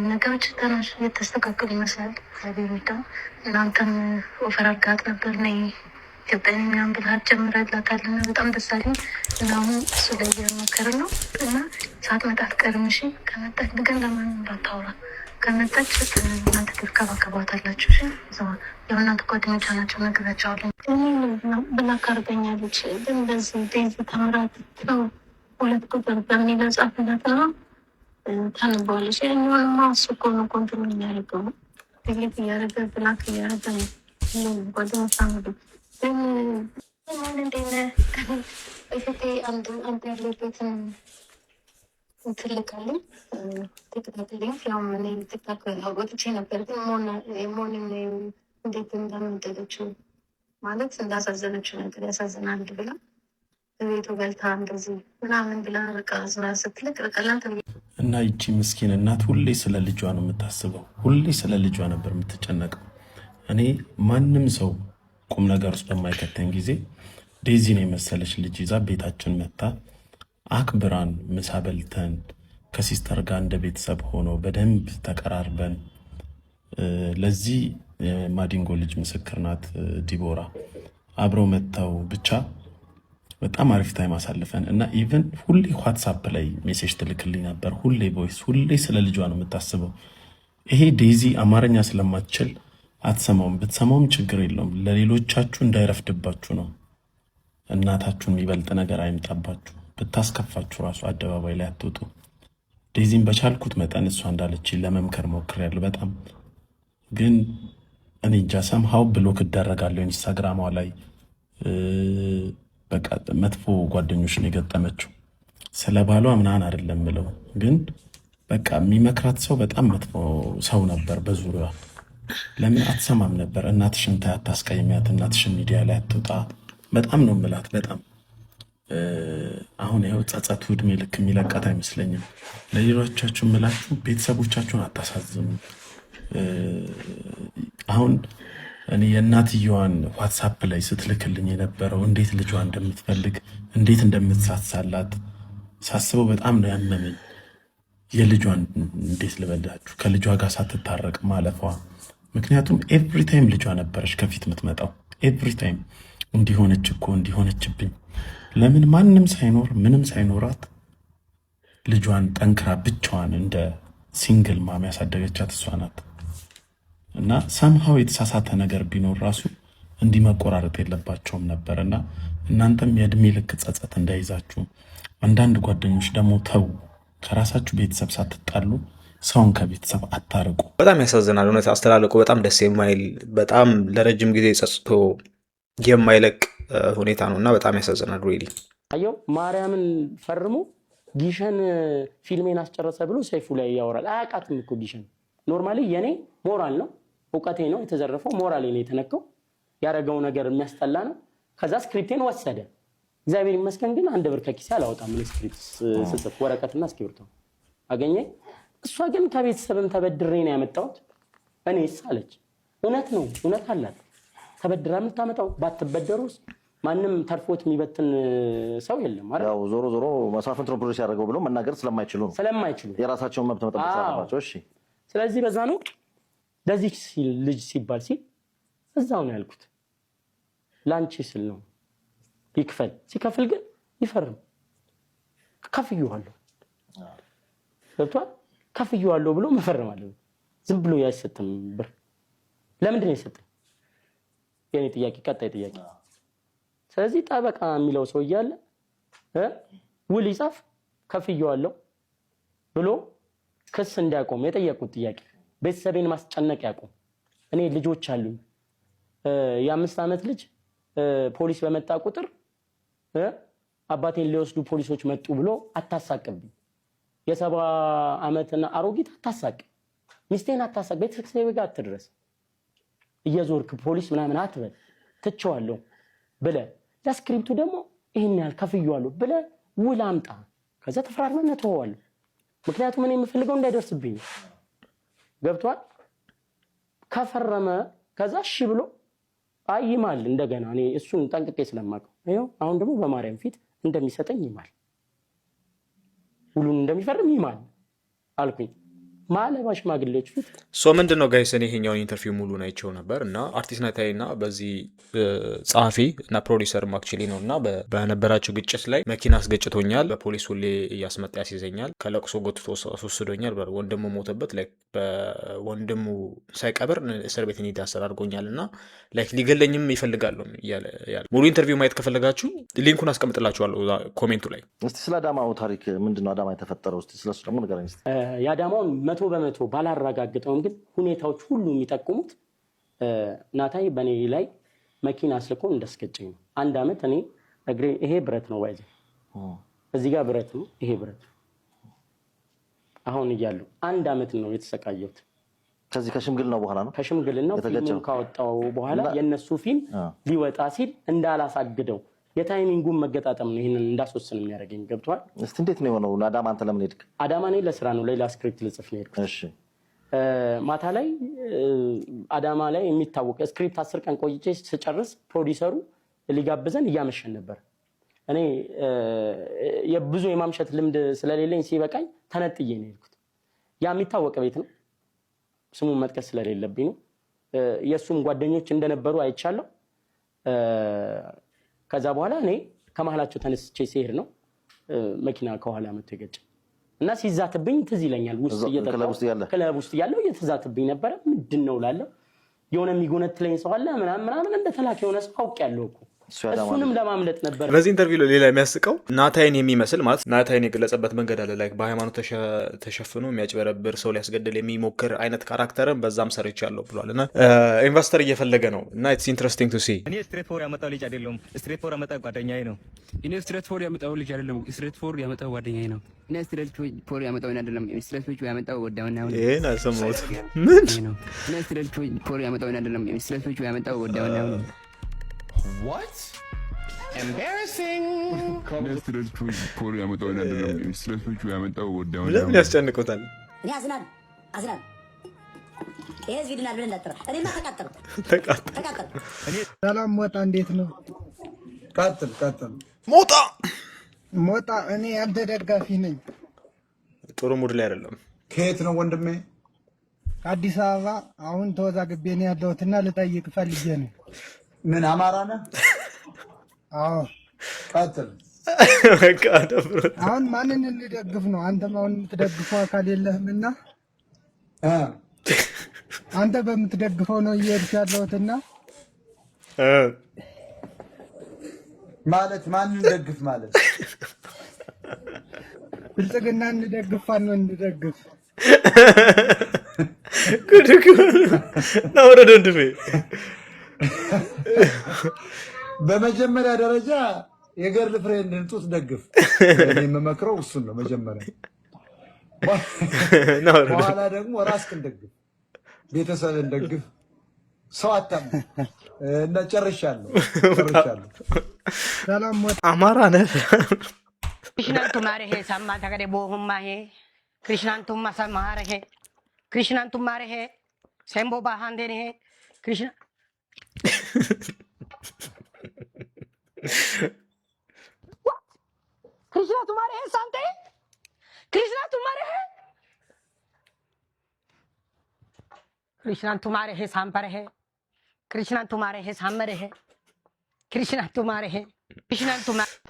[SPEAKER 4] ነገሮች ትንሽ የተስተካከሉ ይመስላል። እግዚአብሔር ይመስገን። እናንተም ኦፈር አድርጋት ነበር ነይ ኢትዮጵያ ምናምን ብለሃት ጀምረላታል እና በጣም ደስ አለኝ። እና አሁን እሱ ላይ እየሞከርን ነው እና ሳትመጣ አትቀርም። እሺ ከመጣች ግን ለማንም እንዳታወራ። ከመጣች እናንተ ትከባከቧታላችሁ። እሺ የእናንተ ጓደኞቿ ናቸው፣ ነግሬያቸዋለሁ። ብላክ አድርገኛለች ግን በዚህ ዴዚ ተምራት ነው 2 ቁጥር በሚለው ጻፍላት ነው ታንባለች። ያኛውንማ እሱ እኮ ነው ኮንትሮል የሚያደርገው። ትግሊት እያደረገ ብላክ እያደረገ ነው ጓደኞቿ ነው። ግን እንዴነ በፊቴ አንድ ያለበትን ትልካለኝ ትክታክልኝ ያው ምን ትክታክ ወጥቼ ነበር። ግን ሞንም እንዴት እንዳመጠለችው ማለት እንዳሳዘነችው ነገር ያሳዝናል ብላ ቤቱ በልታ እንደዚህ ምናምን ብላ በቃ ዙራ ስትልቅ በቀላንተ
[SPEAKER 15] እና ይቺ ምስኪን እናት ሁሌ ስለ ልጇ ነው የምታስበው። ሁሌ ስለ ልጇ ነበር የምትጨነቀው። እኔ ማንም ሰው ቁም ነገር ውስጥ በማይከተን ጊዜ ዴዚን የመሰለች ልጅ ይዛ ቤታችን መታ አክብራን ምሳ በልተን ከሲስተር ጋር እንደ ቤተሰብ ሆኖ በደንብ ተቀራርበን ለዚህ ማዲንጎ ልጅ ምስክር ናት ዲቦራ አብረው መተው ብቻ በጣም አሪፍ ታይም አሳልፈን እና ኢቭን ሁሌ ዋትስአፕ ላይ ሜሴጅ ትልክልኝ ነበር። ሁሌ ቮይስ፣ ሁሌ ስለ ልጇ ነው የምታስበው። ይሄ ዴዚ አማርኛ ስለማትችል አትሰማውም። ብትሰማውም ችግር የለውም። ለሌሎቻችሁ እንዳይረፍድባችሁ ነው። እናታችሁን የሚበልጥ ነገር አይምጣባችሁ። ብታስከፋችሁ ራሱ አደባባይ ላይ አትወጡ። ዴዚን በቻልኩት መጠን እሷ እንዳለች ለመምከር ሞክሬያለሁ። በጣም ግን እኔ እንጃ ሰምሃው ብሎክ እደረጋለሁ ኢንስታግራሟ ላይ በቃ መጥፎ ጓደኞች ነው የገጠመችው። ስለ ባሏ ምናምን አይደለም ምለው፣ ግን በቃ የሚመክራት ሰው በጣም መጥፎ ሰው ነበር በዙሪያዋ። ለምን አትሰማም ነበር? እናትሽን ታይ፣ አታስቀይሚያት፣ እናትሽን ሚዲያ ላይ አትውጣ። በጣም ነው ምላት። በጣም አሁን ያው ጸጸቱ እድሜ ልክ የሚለቃት አይመስለኝም። ለሌሎቻችሁ ምላችሁ ቤተሰቦቻችሁን አታሳዝኑ። አሁን እኔ የእናትየዋን ዋትሳፕ ላይ ስትልክልኝ የነበረው እንዴት ልጇ እንደምትፈልግ እንዴት እንደምትሳሳላት ሳስበው በጣም ነው ያመመኝ። የልጇን እንዴት ልበላችሁ ከልጇ ጋር ሳትታረቅ ማለፏ። ምክንያቱም ኤቭሪ ታይም ልጇ ነበረች ከፊት የምትመጣው። ኤቭሪ ታይም እንዲሆነች እኮ እንዲሆነችብኝ። ለምን ማንም ሳይኖር ምንም ሳይኖራት ልጇን ጠንክራ ብቻዋን እንደ ሲንግል ማም ያሳደገቻት እሷ ናት። እና ሰምሃው የተሳሳተ ነገር ቢኖር ራሱ እንዲህ መቆራረጥ የለባቸውም ነበር። እና እናንተም የእድሜ ልክ ጸጸት እንዳይዛችሁ። አንዳንድ ጓደኞች ደግሞ ተው፣ ከራሳችሁ ቤተሰብ ሳትጣሉ ሰውን ከቤተሰብ አታርቁ።
[SPEAKER 6] በጣም ያሳዝናል። እውነት አስተላለቁ በጣም ደስ የማይል በጣም ለረጅም ጊዜ ጸጽቶ የማይለቅ ሁኔታ ነው እና በጣም ያሳዝናል። ሪሊ
[SPEAKER 7] አየው ማርያምን ፈርሙ
[SPEAKER 2] ጊሸን ፊልሜን አስጨረሰ ብሎ ሰይፉ ላይ ያወራል። አያውቃትም እኮ ጊሸን። ኖርማሊ የኔ ሞራል ነው እውቀቴ ነው የተዘረፈው፣ ሞራሌ ነው የተነካው። ያረጋው ነገር የሚያስጠላ ነው። ከዛ ስክሪፕቴን ወሰደ። እግዚአብሔር ይመስገን ግን አንድ ብር ከኪሴ አላወጣም። ስክሪፕት ስጽፍ ወረቀትና እስክሪብቶ አገኘ። እሷ ግን ከቤተሰብም ተበድሬ ነው ያመጣሁት። እኔስ አለች። እውነት ነው፣ እውነት አላት። ተበድራ የምታመጣው ባትበደሩስ ማንም ተርፎት የሚበትን ሰው የለም አይደል?
[SPEAKER 7] ያው ዞሮ ዞሮ መሳፍንት ነው ፕሮዲዩስ ያደረገው ብሎ መናገር ስለማይችሉ የራሳቸውን መብት መጠበቅ አለባቸው። እሺ
[SPEAKER 2] ስለዚህ በዛ ነው ለዚህ ልጅ ሲባል ሲል እዛው ነው ያልኩት። ላንቺ ስል ነው ይክፈል። ሲከፍል ግን ይፈርም። ከፍዩዋለሁ ገብቷል። ከፍዩዋለሁ ብሎ መፈረም አለበት። ዝም ብሎ ያይሰጥም ብር ለምንድን ነው የሰጠኝ? የኔ ጥያቄ ቀጣይ ጥያቄ። ስለዚህ ጠበቃ የሚለው ሰው እያለ ውል ይጻፍ ከፍዩዋለሁ ብሎ ክስ እንዲያቆም የጠየቁት ጥያቄ። ቤተሰቤን ማስጨነቅ ያቆም። እኔ ልጆች አሉኝ። የ5 ዓመት ልጅ ፖሊስ በመጣ ቁጥር አባቴን ሊወስዱ ፖሊሶች መጡ ብሎ አታሳቅብኝ። የ70 ዓመትና አሮጊት አታሳቅ። ሚስቴን አታሳቅ። ቤተሰቤ ጋር አትድረስ። እየዞርክ ፖሊስ ምናምን አትበል። ትቼዋለሁ ብለህ ለስክሪፕቱ ደግሞ ይሄን ያህል ከፍዩዋለሁ ብለህ ውል አምጣ። ከዛ ተፈራርመን ተወዋለሁ። ምክንያቱም እኔ የምፈልገው እንዳይደርስብኝ ገብቷል። ከፈረመ ከዛ እሺ ብሎ አይማል እንደገና እኔ እሱን ጠንቅቄ ስለማውቀው ይኸው አሁን ደግሞ በማርያም ፊት እንደሚሰጠኝ ይማል፣ ሁሉን እንደሚፈርም ይማል አልኩኝ። ማለባ ሽማግሌዎች ፊት
[SPEAKER 6] ምንድነው ጋይስ እኔ ይሄኛውን ኢንተርቪው ሙሉ ናይቸው ነበር እና አርቲስት ናታይና በዚህ ጸሐፊ እና ፕሮዲውሰር አክቹሊ ነው እና በነበራቸው ግጭት ላይ መኪና አስገጭቶኛል፣ በፖሊስ ሁሌ እያስመጣ ያስይዘኛል፣ ከለቅሶ ጎትቶ አስወስዶኛል፣ ወንድሙ ሞተበት ላይ በወንድሙ ሳይቀብር እስር ቤት እንዲታሰር አድርጎኛል እና ላይክ ሊገለኝም ይፈልጋሉ እያለ ሙሉ ኢንተርቪው ማየት ከፈለጋችሁ ሊንኩን አስቀምጥላችኋለሁ ኮሜንቱ ላይ።
[SPEAKER 7] እስቲ ስለ አዳማው ታሪክ ምንድነው አዳማ የተፈጠረው? እስቲ ስለሱ ደግሞ ንገረኝ እስቲ።
[SPEAKER 2] የአዳማውን 100% ባላረጋግጠውም ግን ሁኔታዎች ሁሉ የሚጠቁሙት ናታይ በኔ ላይ መኪና አስልኮ እንዳስገጨኝ ነው። 1 ዓመት እኔ እግሬ ይሄ ብረት ነው ባይዘ እዚህ ጋር ብረት ነው ይሄ ብረት አሁን እያለሁ 1 ዓመት ነው የተሰቃየሁት።
[SPEAKER 7] ከዚህ ከሽምግልናው በኋላ ነው
[SPEAKER 2] ከሽምግልናው ፊልም ካወጣው በኋላ የነሱ ፊልም ሊወጣ ሲል እንዳላሳግደው የታይሚንጉን መገጣጠም ነው ይሄንን እንዳስወስን የሚያደርገኝ። ገብቷል።
[SPEAKER 7] እስቲ እንዴት ነው የሆነው? አዳማ አንተ ለምን ሄድክ?
[SPEAKER 2] አዳማ እኔ ለስራ ነው ሌላ ስክሪፕት ልጽፍ ነው የሄድኩት።
[SPEAKER 7] እሺ
[SPEAKER 2] ማታ ላይ አዳማ ላይ የሚታወቅ ስክሪፕት 10 ቀን ቆይቼ ስጨርስ ፕሮዲውሰሩ ሊጋብዘን እያመሸን ነበር። እኔ የብዙ የማምሸት ልምድ ስለሌለኝ ሲበቃኝ ተነጥዬ ነው የሄድኩት። ያ የሚታወቅ ቤት ነው ስሙን መጥቀስ ስለሌለብኝ ነው። የሱም ጓደኞች እንደነበሩ አይቻለሁ። ከዛ በኋላ እኔ ከመሃላቸው ተነስቼ ሲሄድ ነው መኪና ከኋላ መጥቶ የገጨ እና ሲዛትብኝ ትዝ ይለኛል። ውስጥ ክለብ ውስጥ ያለው እየተዛትብኝ ነበረ። ምንድነው ላለው የሆነ የሚጎነትለኝ ሰው አለ ምናምን እንደተላከ የሆነ ሰው አውቄያለሁ እኮ እሱንም ለማምለጥ ነበር።
[SPEAKER 6] በዚህ ኢንተርቪው ሌላ የሚያስቀው ናታይን የሚመስል ማለት ናታይን የገለጸበት መንገድ አለ ላይክ በሃይማኖት ተሸፍኖ የሚያጭበረብር ሰው ሊያስገድል የሚሞክር አይነት ካራክተርን በዛም ሰርቻለሁ ብሏልና ኢንቨስተር እየፈለገ ነው እና ኢትስ ኢንትረስቲንግ ቱ ሲ።
[SPEAKER 23] እኔ ስትሬት ፎር ያመጣው ልጅ አይደለም፣ ስትሬት ፎር ያመጣው ጓደኛዬ ነው።
[SPEAKER 24] እኔ ስትሬት ፎር ያመጣው ልጅ አይደለም፣ ስትሬት ፎር ያመጣው ጓደኛዬ ነው። እኔ ስትሬት ፎር ያመጣው አይደለም፣ ስትሬት ፎር ያመጣው ወዳውና ነው።
[SPEAKER 6] ይሄ ነው ሰሞት ምን
[SPEAKER 24] ነው? እኔ ስትሬት ፎር ያመጣው አይደለም፣ ስትሬት ፎር ያመጣው ወዳውና ነው።
[SPEAKER 25] What? Embarrassing. ስትሬት ፎር ያመጣው አይደለም፣ ስትሬት ፎር ያመጣው ወዳውና ነው።
[SPEAKER 6] ለምን ያስጨንቁታል?
[SPEAKER 21] እኔ አዝናለሁ። ይሄ ቪዲዮናል ብለን እንዳትጠራ። እኔማ ተቃጠልኩ።
[SPEAKER 26] ሰላም ሞጣ፣ እንዴት ነው?
[SPEAKER 16] ቀጥል
[SPEAKER 26] ሞጣ። እኔ ያንተ ደጋፊ ነኝ።
[SPEAKER 6] ጥሩ ሙድ ላይ አይደለም።
[SPEAKER 16] ከየት ነው ወንድሜ?
[SPEAKER 26] አዲስ አበባ። አሁን ተወዛግቤ ነው ያለሁትና ልጠይቅ ፈልጌ ነው።
[SPEAKER 16] ምን አማራ ነህ?
[SPEAKER 26] አዎ።
[SPEAKER 16] ቀጥል።
[SPEAKER 26] አሁን ማንን ልደግፍ ነው? አንተም አሁን የምትደግፈው አካል የለህምና አንተ በምትደግፈው ነው እየሄድሽ ያለሁትና
[SPEAKER 16] ማለት ማንን ደግፍ ማለት
[SPEAKER 26] ብልጽግና እንደግፍ ነው እንደግፍ
[SPEAKER 6] ኩድኩ ነው ወንድሜ።
[SPEAKER 16] በመጀመሪያ ደረጃ የገርል ፍሬንድን ጡት ደግፍ። እኔ የምመክረው እሱን ነው መጀመሪያ። በኋላ ደግሞ ራስህን ደግፍ፣ ቤተሰብን ደግፍ። ሰው አታም እና ጨርሻለሁ።
[SPEAKER 1] ሰላም አማራ ነህ
[SPEAKER 21] कृष्णांतु मारे है सम्मा तगड़े बोहुम्मा है कृष्णांतु मसा मारे है कृष्णांतु मारे है सेम्बो बहांदे है कृष्ण कृष्णा तुम्हारे है शांति कृष्णा तुम्हारे है कृष्णा तुम्हारे है सांपर है कृष्णा तुम्हारे है सांबर है कृष्णा तुम्हारे है कृष्णा तुम्हारे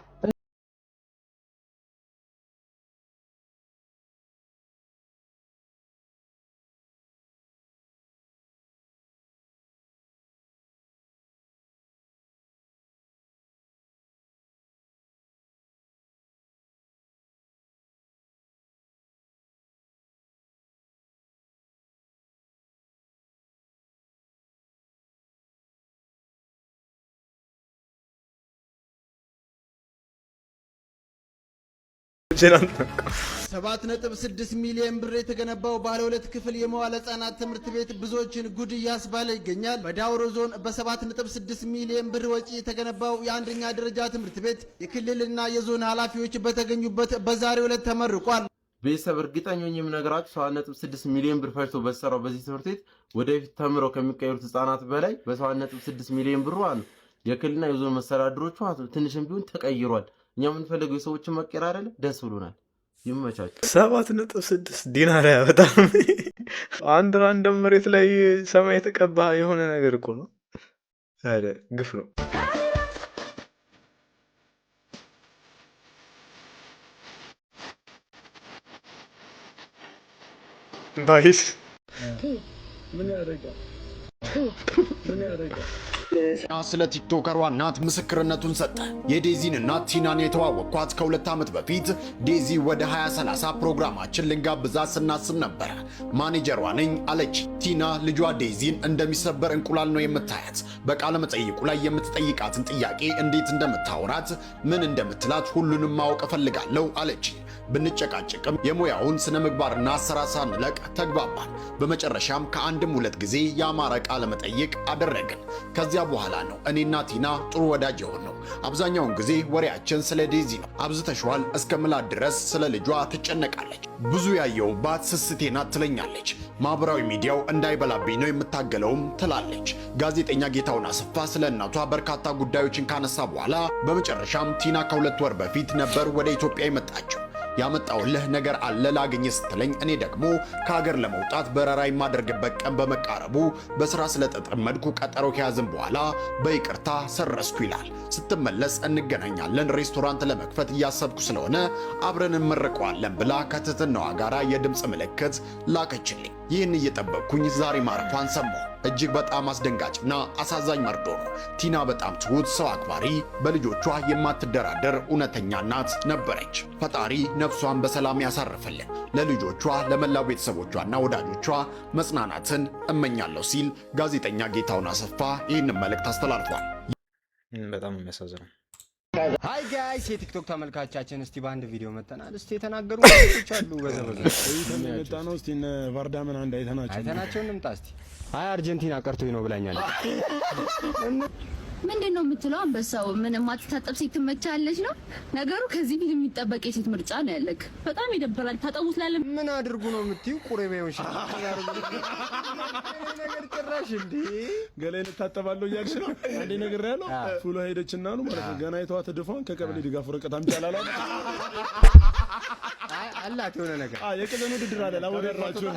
[SPEAKER 5] ሰባት ነጥብ 6 ሚሊዮን ብር የተገነባው ባለ 2 ክፍል የመዋለ ህጻናት ትምህርት ቤት ብዙዎችን ጉድ እያስባለ ይገኛል። በዳውሮ ዞን በ7.6 ሚሊዮን ብር ወጪ የተገነባው የአንደኛ ደረጃ ትምህርት ቤት የክልልና የዞን ኃላፊዎች በተገኙበት በዛሬው ዕለት ተመርቋል።
[SPEAKER 11] ቤተሰብ እርግጠኛ ነኝ የምነግራችሁ 7.6 ሚሊዮን ብር ፈጅቶ በተሰራው በዚህ ትምህርት ቤት ወደፊት ተምረው ከሚቀየሩት ህጻናት በላይ በ7.6 ሚሊዮን ብር አሉ የክልልና የዞን መስተዳድሮቹ ትንሽም ቢሆን ተቀይሯል። እኛ የምንፈልገው የሰዎችን መቀየር አይደለ? ደስ ብሎናል። ይመቻችሁ።
[SPEAKER 6] 7.6 ዲናር በጣም አንድ ራንደም መሬት ላይ ሰማይ የተቀባ የሆነ ነገር እኮ ነው። አረ ግፍ ነው። ባይስ ምን ያደርጋል?
[SPEAKER 12] ስለ ቲክቶከሯ እናት ምስክርነቱን ሰጠ። የዴዚን እናት ቲናን የተዋወቅኳት ከ2 ዓመት በፊት ዴዚ ወደ 2030 ፕሮግራማችን ልንጋብዛት ስናስብ ነበረ። ማኔጀሯ ነኝ አለች። ቲና ልጇ ዴዚን እንደሚሰበር እንቁላል ነው የምታያት። በቃለ መጠይቁ ላይ የምትጠይቃትን ጥያቄ እንዴት እንደምታወራት ምን እንደምትላት ሁሉንም ማወቅ እፈልጋለሁ አለች። ብንጨቃጨቅም የሙያውን ስነ ምግባርና አሰራር ሳንለቅ ተግባባን። በመጨረሻም ከአንድም 2 ጊዜ ያማረ ቃለ መጠይቅ አደረግን። ከዚያ በኋላ ነው እኔና ቲና ጥሩ ወዳጅ የሆነው። አብዛኛውን ጊዜ ወሬያችን ስለ ዴዚ ነው። አብዝተሽዋል እስከምላት ድረስ ስለ ልጇ ትጨነቃለች። ብዙ ያየውባት ስስቴ ናት ትለኛለች። ማህበራዊ ሚዲያው እንዳይበላብኝ ነው የምታገለውም ትላለች። ጋዜጠኛ ጌታውን አሰፋ ስለ እናቷ በርካታ ጉዳዮችን ካነሳ በኋላ በመጨረሻም ቲና ከ2 ወር በፊት ነበር ወደ ኢትዮጵያ የመጣችው። ያመጣውልህ ነገር አለ ላገኝ ስትለኝ እኔ ደግሞ ከሀገር ለመውጣት በረራ የማደርግበት ቀን በመቃረቡ በስራ ስለተጠመድኩ ቀጠሮ ከያዝን በኋላ በይቅርታ ሰረስኩ ይላል። ስትመለስ እንገናኛለን፣ ሬስቶራንት ለመክፈት እያሰብኩ ስለሆነ አብረን እንመርቀዋለን ብላ ከትህትናዋ ጋር የድምፅ ምልክት ላከችልኝ። ይህን እየጠበቅኩኝ ዛሬ ማረፏን ሰማሁ። እጅግ በጣም አስደንጋጭና አሳዛኝ መርዶ ነው። ቲና በጣም ትሁት፣ ሰው አክባሪ፣ በልጆቿ የማትደራደር እውነተኛ እናት ነበረች። ፈጣሪ ነፍሷን በሰላም ያሳርፍልን። ለልጆቿ ለመላው ቤተሰቦቿና ወዳጆቿ መጽናናትን እመኛለሁ ሲል ጋዜጠኛ ጌታውን አሰፋ ይህንን መልእክት አስተላልፏል።
[SPEAKER 6] በጣም የሚያሳዝነው።
[SPEAKER 13] ሃይ ጋይስ የቲክቶክ ተመልካቾቻችን፣ እስቲ በአንድ ቪዲዮ መተናል። እስቲ የተናገሩ ሰዎች አሉ። በዘበዘ
[SPEAKER 15] የመጣ ነው። እስቲ እነ ቫርዳምን አንድ አይተናቸው
[SPEAKER 13] እንምጣ እስቲ። አይ አርጀንቲና ቀርቶኝ ነው ብላኛለች።
[SPEAKER 10] ምንድን ነው የምትለው? አንበሳው ምን ማትታጠብ ሴት ትመቻለች ነው ነገሩ። ከዚህ ፊት የሚጠበቅ የሴት ምርጫ ነው ያለክ። በጣም ይደብራል። ታጠቡት ላለ
[SPEAKER 13] ምን አድርጉ ነው የምትይው? ቁሬቤዎች ነገር ጭራሽ እንዴ
[SPEAKER 15] ገላዬን እታጠባለሁ እያልሽ ነው? አንዴ ነገር ያለው ፉሎ ሄደችና ነው ማለት ነው። ገና የተዋት ድፏን ከቀበሌ ድጋፍ ወረቀት አምጫላላ
[SPEAKER 13] አላት የሆነ ነገር
[SPEAKER 15] የቅዘን ውድድር አለ ላወደራችሁ።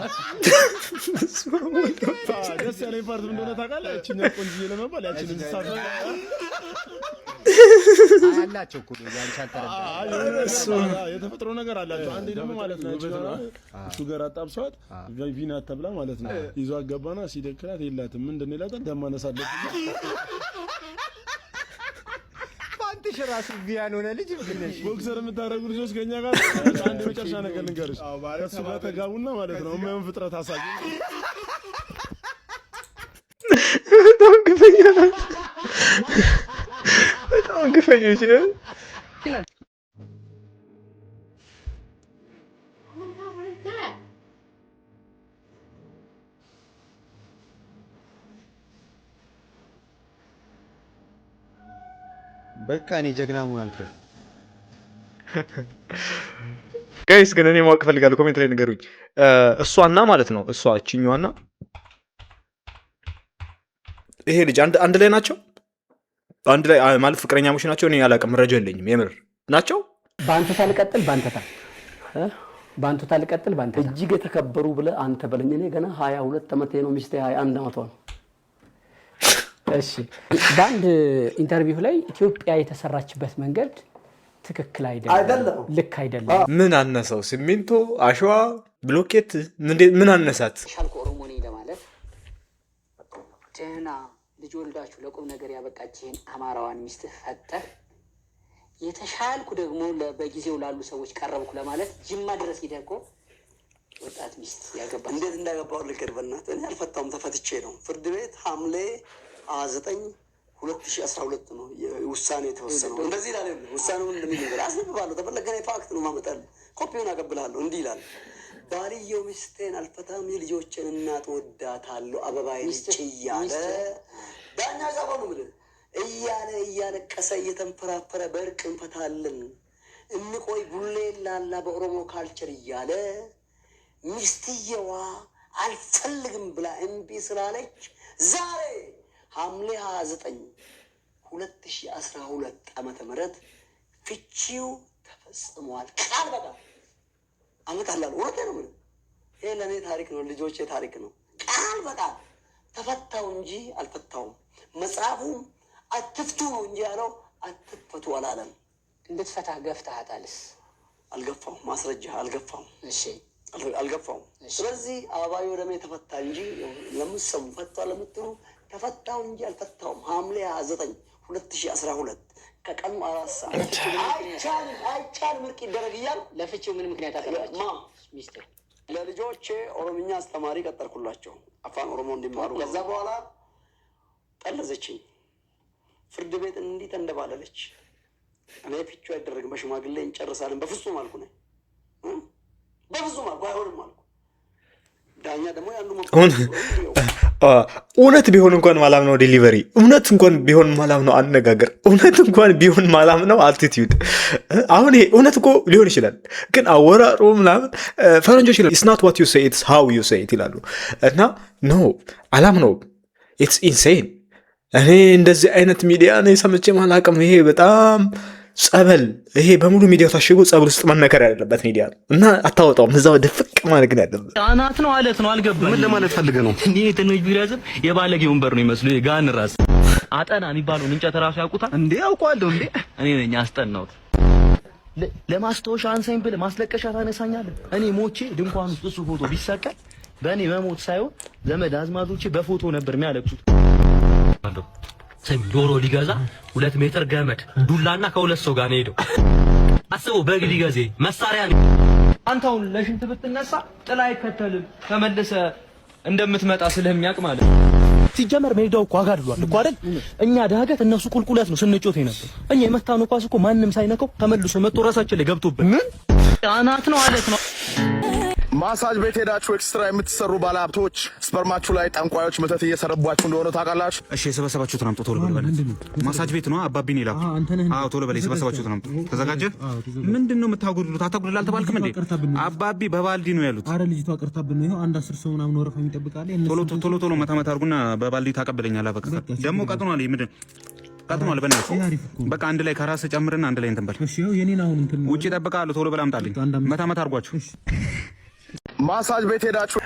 [SPEAKER 15] ደስ ያለኝ ፓርት ምን እንደሆነ ታውቃለህ? ያቺኛ ቆንጆዬ ለመባል ያቺን እንስሳት
[SPEAKER 13] አላቸው እኮ
[SPEAKER 15] የተፈጥሮ ነገር አላቸው። አንዴ ደግሞ ማለት ነው ሹገር አጣብሷት ቪናት ተብላ ማለት ነው ይዞ አገባና ሲደክራት የላትም ምንድን ነው ይላታል? ደማነሳለች ፋንትሽ ራሱ ቪያን ሆነ ልጅ ብለሽ ቦክሰር የምታረጉ ልጆች ከኛ ጋር አንድ መጨረሻ ነገር ልንገርሽ። ከሱ ጋር ተጋቡና ማለት ነው የማይሆን ፍጥረት አሳቢ
[SPEAKER 6] በጣም ግፈኛ ናት። በጣም ግፈኞች
[SPEAKER 13] በቃ እኔ ጀግና መሆን አልፈልግም።
[SPEAKER 6] ጋይስ ግን እኔ ማወቅ ፈልጋለሁ፣ ኮሜንት ላይ ንገሩኝ። እሷና ማለት ነው እሷ እቺኛዋና ይሄ ልጅ አንድ ላይ ናቸው? አንድ ላይ ማለት ፍቅረኛሞች ናቸው? እኔ ያላቀ መረጃ የለኝም። የምር ናቸው?
[SPEAKER 2] ባንተ ታልቀጥል ባንተ እጅግ የተከበሩ ብለህ አንተ በለኝ። እኔ ገና 22 ዓመቴ ነው፣ ሚስቴ 21 ዓመቷ ነው። እሺ በአንድ ኢንተርቪው ላይ ኢትዮጵያ የተሰራችበት መንገድ ትክክል አይደለም፣ ልክ አይደለም።
[SPEAKER 6] ምን አነሳው? ሲሚንቶ፣ አሸዋ፣ ብሎኬት ምን አነሳት?
[SPEAKER 9] ሻልኩ ኦሮሞ ነኝ ለማለት ደህና ልጅ ወልዳችሁ ለቁም ነገር ያበቃችህን አማራዋን ሚስት ፈተህ የተሻልኩ ደግሞ በጊዜው ላሉ ሰዎች ቀረብኩ ለማለት ጅማ ድረስ ሄደህ እኮ ወጣት ሚስት ያገባ
[SPEAKER 14] እንዴት እንዳገባው ልንገር በእናትህ። እኔ አልፈታውም፣ ተፈትቼ ነው። ፍርድ ቤት ሐምሌ 9 2012 ነው ውሳኔ የተወሰነው። እንደዚህ ይላል ውሳኔውን እንደሚል ነገር አስነብባለሁ። ተፈለገ ፋክት ነው ማመጣልህ፣ ኮፒውን አቀብልሃለሁ። እንዲህ ይላል ባልየው ሚስቴን አልፈታም፣ የልጆችን እናት ወዳታለሁ፣ አበባዬ ነች እያለ ዳኛ ጻፈው ነው የምልህ እያለቀሰ እየተንፈራፈረ በእርቅ እንፈታለን እንቆይ ቡሌ ላላ በኦሮሞ ካልቸር እያለ ሚስትየዋ አልፈልግም ብላ እምቢ ስላለች ዛሬ ሐምሌ 29 2012 ዓመተ ምህረት ፍቺው ተፈጽሟል። ቃል በቃል አመጣላለሁ። እውነቴን ነው። ይሄ ለእኔ ታሪክ ነው፣ ልጆቼ ታሪክ ነው። ቃል በቃል ተፈታው እንጂ አልፈታውም። መጽሐፉም አትፍቱ ነው እንጂ ያለው አትፈቱ አላለም።
[SPEAKER 9] እንድትፈታ ገፍተሃታልስ?
[SPEAKER 14] አልገፋውም። ማስረጃ አልገፋውም።
[SPEAKER 9] እሺ
[SPEAKER 14] አልገፋውም። ስለዚህ አበባዬ ወደሜ ተፈታ እንጂ ለምትሰሙ ፈቷ ለምትሉ ተፈታው እንጂ አልፈታውም። ሐምሌ 29 2012 ከቀኑ 4 ሰዓት አይቻልም እርቅ ይደረግ እያልኩ
[SPEAKER 9] ለፍቺው ምን ምክንያት አቀረባችሁ? ሚስቴ
[SPEAKER 14] ለልጆቼ ኦሮምኛ አስተማሪ ቀጠርኩላቸው አፋን ኦሮሞ እንዲማሩ። ከዛ በኋላ ጠለዘችኝ። ፍርድ ቤት እንዲህ ተንደባለለች። እኔ ፍቺው አይደረግም በሽማግሌ እንጨርሳለን በፍጹም አልኩ ነኝ። በፍጹም አልኩ አይሆንም አልኩ። ዳኛ ደግሞ ያንዱ
[SPEAKER 6] እውነት ቢሆን እንኳን ማላም ነው ዴሊቨሪ፣ እውነት እንኳን ቢሆን ማላም ነው አነጋገር፣ እውነት እንኳን ቢሆን ማላም ነው አልቲቲዩድ። አሁን ይሄ እውነት እኮ ሊሆን ይችላል፣ ግን አወራሩ ምናምን ፈረንጆች ይላሉ ኢትስ ናት ዋት ዩ ሴይ ኢትስ ሃው ዩ ሴይ ኢት ይላሉ። እና ኖ አላም ነው ኢትስ ኢንሴን። እኔ እንደዚህ አይነት ሚዲያ ነው ሰምቼ ማላቅም። ይሄ በጣም ጸበል፣ ይሄ በሙሉ ሚዲያ ታሽጎ ጸበል ውስጥ መነከር ያለበት ሚዲያ ነው እና አታወጣውም። እዛው ድፍቅ ማለት ግን ያለበት
[SPEAKER 23] አናት ነው አለት ነው። አልገባኝ። ምን ለማለት ፈልገህ ነው? እንዴ ትንሽ ቢራዝም የባለጌ ወንበር ነው ይመስሉ የጋን ራስ አጠና የሚባለውን እንጨት ራሱ ያውቁታል እንዴ? ያውቃለሁ እንዴ? እኔ ነኝ አስጠናሁት። ለማስታወሻ አንሳኝ ብለህ ማስለቀሻ ታነሳኛለህ። እኔ ሞቼ ድንኳን ውስጥ እሱ ፎቶ ቢሰቀል በእኔ መሞት ሳይሆን ዘመድ አዝማዶቼ በፎቶ ነበር የሚያለቅሱት። ዶሮ ሊገዛ 2 ሜትር ገመድ ዱላና ከሁለት ሰው ጋር ነው ሄደው። አስበው በግ ሊገዛ መሳሪያ ነው። አንተ አሁን ለሽንት ብትነሳ ጥላ አይከተልም ተመልሰ እንደምትመጣ ስለሚያውቅ ማለት ነው። ሲጀመር ሜዳው እኮ አጋድሏል እኮ አይደል? እኛ ዳገት እነሱ ቁልቁለት ነው ስንጮት ነበር። እኛ የመታነው ኳስ እኮ ማንም ሳይነካው ተመልሶ መጥቶ ራሳችን ላይ ገብቶብን ምን አናት ነው አለት ነው።
[SPEAKER 17] ማሳጅ ቤት ሄዳችሁ ኤክስትራ የምትሰሩ ባለሀብቶች ስፐርማችሁ ላይ ጠንቋዮች መተት እየሰረቧችሁ እንደሆነ ታውቃላችሁ።
[SPEAKER 19] እሺ የሰበሰባችሁትን አምጡ ቶሎ በል። ማሳጅ ቤት ነው አባቢን ይላኩ። አዎ ቶሎ በል የሰበሰባችሁትን አምጡ። ተዘጋጀ? ምንድነው የምታጎድሉት? አታጎድሉ አልተባልክም እንዴ? አባቢ በባልዲ ነው ያሉት።
[SPEAKER 20] አረ ልጅቷ ቀርታብን ነው። ይሄው አንድ 10 ሰው ምናምን ወረፋ የሚጠብቃል።
[SPEAKER 19] ቶሎ መታ አድርጉና በባልዲ ታቀበለኛለህ። በቃ ደግሞ ቀጥኗል። ምንድን ቀጥኗል? በእናትህ በቃ አንድ ላይ ከራስ ጨምርና አንድ ላይ እንትን በል።
[SPEAKER 20] እሺ ይሄው የኔን አሁን እንትን
[SPEAKER 19] ውጪ እጠብቅሃለሁ። ቶሎ በል አምጣልኝ። መታ አድርጓችሁ
[SPEAKER 17] ማሳጅ ቤት ሄዳችሁ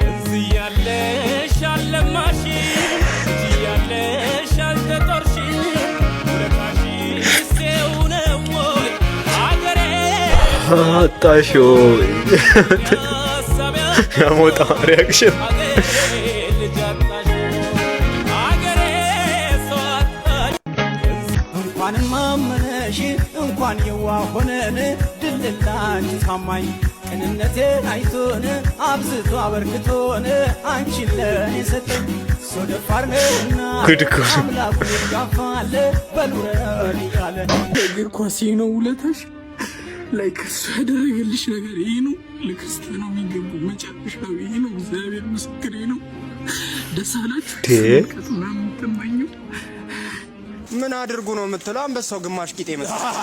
[SPEAKER 8] እዚህ ያለሽ አለማሽ እዚህ ያለሽ አልተጦርሽ ውለታሽ ሰው ነው አገሬ
[SPEAKER 6] አጣሾ ያሞጣ ሪአክሽን
[SPEAKER 8] እንኳን ማመነሽ እንኳን የዋሆነን ድልላንቺ ታማኝ ቅንነቴን አይቶን አብዝቶ አበርክቶን አንቺን ለኔ ሰጠኝ ሰው ደፋር ነውና አምላኩ ይጋፋል በሉረን እያለ
[SPEAKER 22] እግር ኳስ ነው ውለታሽ ላይ ከሱ ያደረገልሽ ነገር ይሄ ነው። ለክርስቲያኑ የሚገባው መጨረሻው ይሄ ነው። እግዚአብሔር ምስክሬ ነው። ደስ አላችሁ? ምትመኙ
[SPEAKER 13] ምን አድርጉ ነው የምትለው? አንበሳው ግማሽ ቂጤ መሰለኝ።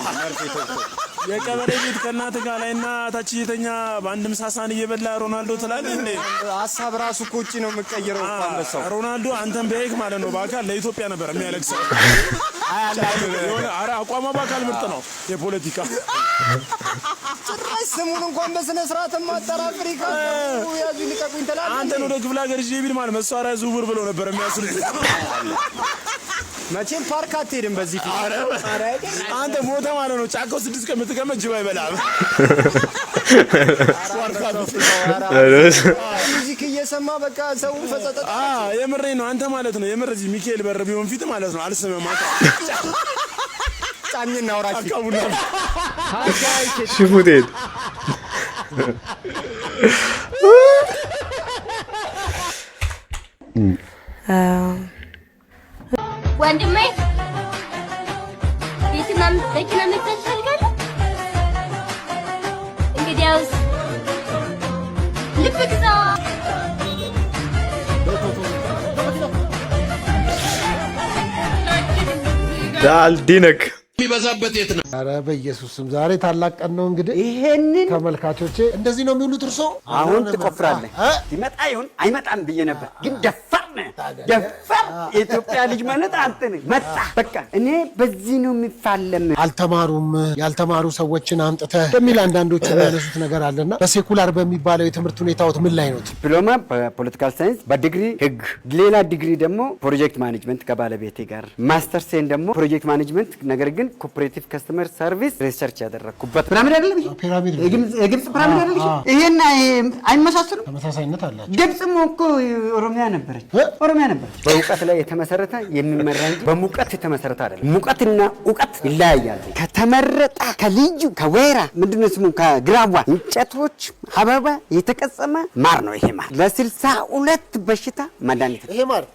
[SPEAKER 15] የቀበሌ ቤት ከእናት ጋር ላይና ታች እየተኛ በአንድም ሳሳን እየበላ ሮናልዶ ትላለህ እንዴ?
[SPEAKER 13] ሀሳብ ራሱ እኮ ውጪ ነው የምቀይረው እኮ አንበሳው።
[SPEAKER 15] ሮናልዶ አንተን በሄግ ማለት ነው በአካል ለኢትዮጵያ ነበር የሚያለቅሰው። ኧረ አቋሟ በአካል ምርጥ ነው። የፖለቲካ
[SPEAKER 13] ጭራሽ ስሙን እንኳን በስነ ስርዓት ማጠራ አፍሪካ ያዙ ልቀቁኝ ትላለህ።
[SPEAKER 15] አንተን ወደ ክፍለ ሀገር ይዤ ቢል ማለት መሳሪያ ዝውውር ብለው ነበር የሚያስሩት።
[SPEAKER 13] መቼም ፓርክ አትሄድም በዚህ ፊት።
[SPEAKER 15] አንተ ሞተ ማለት ነው። ጫካው 6 ቀን የምትቀመጥ ጅብ አይበላም።
[SPEAKER 13] ሙዚክ እየሰማ በቃ ሰው ፈጸጠጥ።
[SPEAKER 15] የምሬን ነው። አንተ ማለት ነው የምር እዚህ ሚካኤል በር ቢሆን ፊት ማለት ነው አልሰማም።
[SPEAKER 13] ጫኝና አውራሽ
[SPEAKER 15] አካቡና
[SPEAKER 6] ሽፉቴን
[SPEAKER 10] ወንድሜ ቤትና መኪና መግዛት ትፈልጋለህ? እንግዲያውስ ልብ ግዛ።
[SPEAKER 6] ዳልዲነክ
[SPEAKER 3] የሚበዛበት የት ነው?
[SPEAKER 4] ኧረ በኢየሱስም ዛሬ ታላቅ ቀን ነው። እንግዲህ
[SPEAKER 7] ይሄንን
[SPEAKER 4] ተመልካቾቼ እንደዚህ ነው የሚውሉት። እርሶ
[SPEAKER 7] አሁን ትቆፍራለህ። ይመጣ ይሁን አይመጣም ብዬ ነበር፣ ግን ደፋር ነህ። ደፋር የኢትዮጵያ ልጅ ማለት አንተ ነህ። መጣ በቃ እኔ በዚህ ነው የሚፋለም።
[SPEAKER 4] አልተማሩም ያልተማሩ ሰዎችን አምጥተህ በሚል አንዳንዶች የሚያነሱት ነገር አለና በሴኩላር በሚባለው የትምህርት ሁኔታዎት ምን ላይ ነው?
[SPEAKER 7] ዲፕሎማ በፖለቲካል ሳይንስ፣ በዲግሪ ህግ፣ ሌላ ዲግሪ ደግሞ ፕሮጀክት ማኔጅመንት ከባለቤቴ ጋር፣ ማስተር ሴን ደግሞ ፕሮጀክት ማኔጅመንት ነገር ግን ኮኦፐሬቲቭ ከስተመር ሰርቪስ ሪሰርች ያደረኩበት ፒራሚድ አይደለም።
[SPEAKER 4] ፒራሚድ
[SPEAKER 7] የግብጽ ፒራሚድ አይደለም። ይሄና አይመሳሰሉም።
[SPEAKER 4] ተመሳሳይነት አላቸው።
[SPEAKER 7] ግብጽም እኮ ኦሮሚያ ነበረች። በእውቀት ላይ የተመሰረተ የሚመራ እንጂ በሙቀት የተመሰረተ አይደለም። ሙቀትና እውቀት ይለያያል። ከተመረጠ ከልዩ ከወይራ ምንድነው ስሙ ከግራዋ እንጨቶች አበባ የተቀጸመ ማር ነው። ይሄ ማር ለ62 በሽታ መድኃኒት።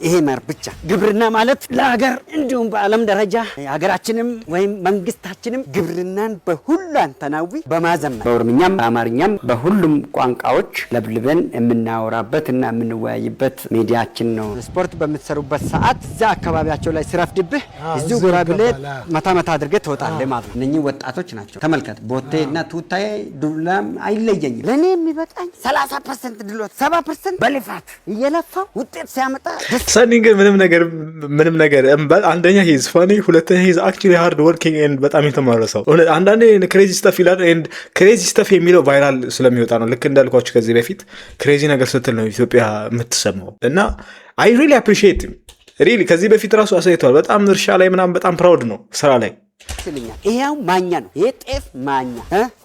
[SPEAKER 7] ይሄ ማር ብቻ ግብርና ማለት ለሀገር እንዲሁም በዓለም ደረጃ ሀገራችንም ወይም መንግስታችንም ግብርናን በሁለንተናዊ በማዘመን በኦሮምኛም በአማርኛም በሁሉም ቋንቋዎች ለብልበን የምናወራበት እና የምንወያይበት ሚዲያችን ነው። ስፖርት በምትሰሩበት ሰዓት እዛ አካባቢያቸው ላይ ሲረፍድብህ እዚሁ ጎራ ብለህ መታ አድርገህ ትወጣለህ ማለት ነው። እነኚህ ወጣቶች ናቸው። ተመልከት፣ ቦቴና ቱታዬ ዱላም አይለየኝም። ለእኔ የሚበቃኝ 30% ድሎት 70% በልፋት እየለፋው ውጤት ሲያመጣ
[SPEAKER 6] ሰኒ ግን ምንም ነገር አንደኛ ሂዝ ፋኒ፣ ሁለተኛ ሂዝ አክቹዋሊ ሃርድ ወርኪንግ ኤንድ በጣም የተማረሰው አንዳንዴ ክሬዚ ስተፍ ይላል። ኤንድ ክሬዚ ስተፍ የሚለው ቫይራል ስለሚወጣ ነው። ልክ እንዳልኳችሁ ከዚህ በፊት ክሬዚ ነገር ስትል ነው ኢትዮጵያ የምትሰማው። እና አይ ሪሊ አፕሪሺየት ሪሊ ከዚህ በፊት ራሱ አሳይተዋል። በጣም እርሻ ላይ ምናምን በጣም ፕራውድ ነው ስራ ላይ
[SPEAKER 7] ይመስልኛል። ይሄው ማኛ ነው። ይሄ ጤፍ ማኛ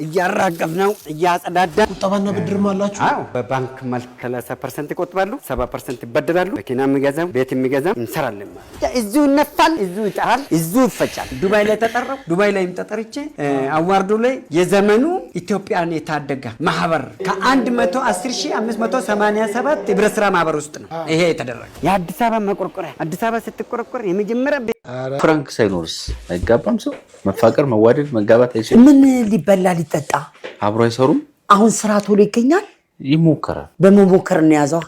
[SPEAKER 7] እያራገፍ ነው እያጸዳዳ።
[SPEAKER 4] ቁጠባና ብድርም አላችሁ?
[SPEAKER 7] አዎ፣ በባንክ መልክ 30% ይቆጥባሉ፣ 70% ይበደራሉ። መኪና የሚገዛም ቤት የሚገዛም እንሰራለን ማለት እዚሁ ይነፋል፣ እዚሁ ይጠራል፣ እዚሁ ይፈጫል። ዱባይ ላይ ተጠራው። ዱባይ ላይ ተጠርቼ አዋርዱ ላይ የዘመኑ ኢትዮጵያን የታደገ ማህበር ከ110587 ህብረት ስራ ማህበር ውስጥ ነው ይሄ የተደረገ። የአዲስ አበባ መቆርቆሪያ አዲስ አበባ ስትቆረቆር የመጀመሪያ
[SPEAKER 18] ፍራንክ ሳይኖርስ አይጋባም ሰው መፋቀር መዋደድ መጋባት አይችልም።
[SPEAKER 24] ምን ሊበላ ሊጠጣ
[SPEAKER 18] አብሮ አይሰሩም።
[SPEAKER 24] አሁን ስራ ቶሎ ይገኛል።
[SPEAKER 18] ይሞከራል።
[SPEAKER 24] በመሞከር ነው ያዘው።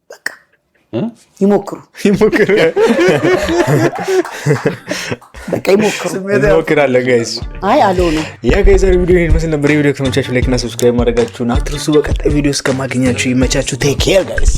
[SPEAKER 24] በቃ ይሞክሩ በቃ ይሞክሩ።
[SPEAKER 6] እንሞክራለን ጋይስ።
[SPEAKER 24] አይ አለው ነው
[SPEAKER 6] ያ ጋይስ ቪዲዮ ይሄን መስል ነበር። ቪዲዮ ከተመቻችሁ ላይክ እና ሰብስክራይብ ማድረጋችሁን አትርሱ። በቀጣይ ቪዲዮ እስከማገኛችሁ ይመቻችሁ። ቴክ ኬር ጋይስ።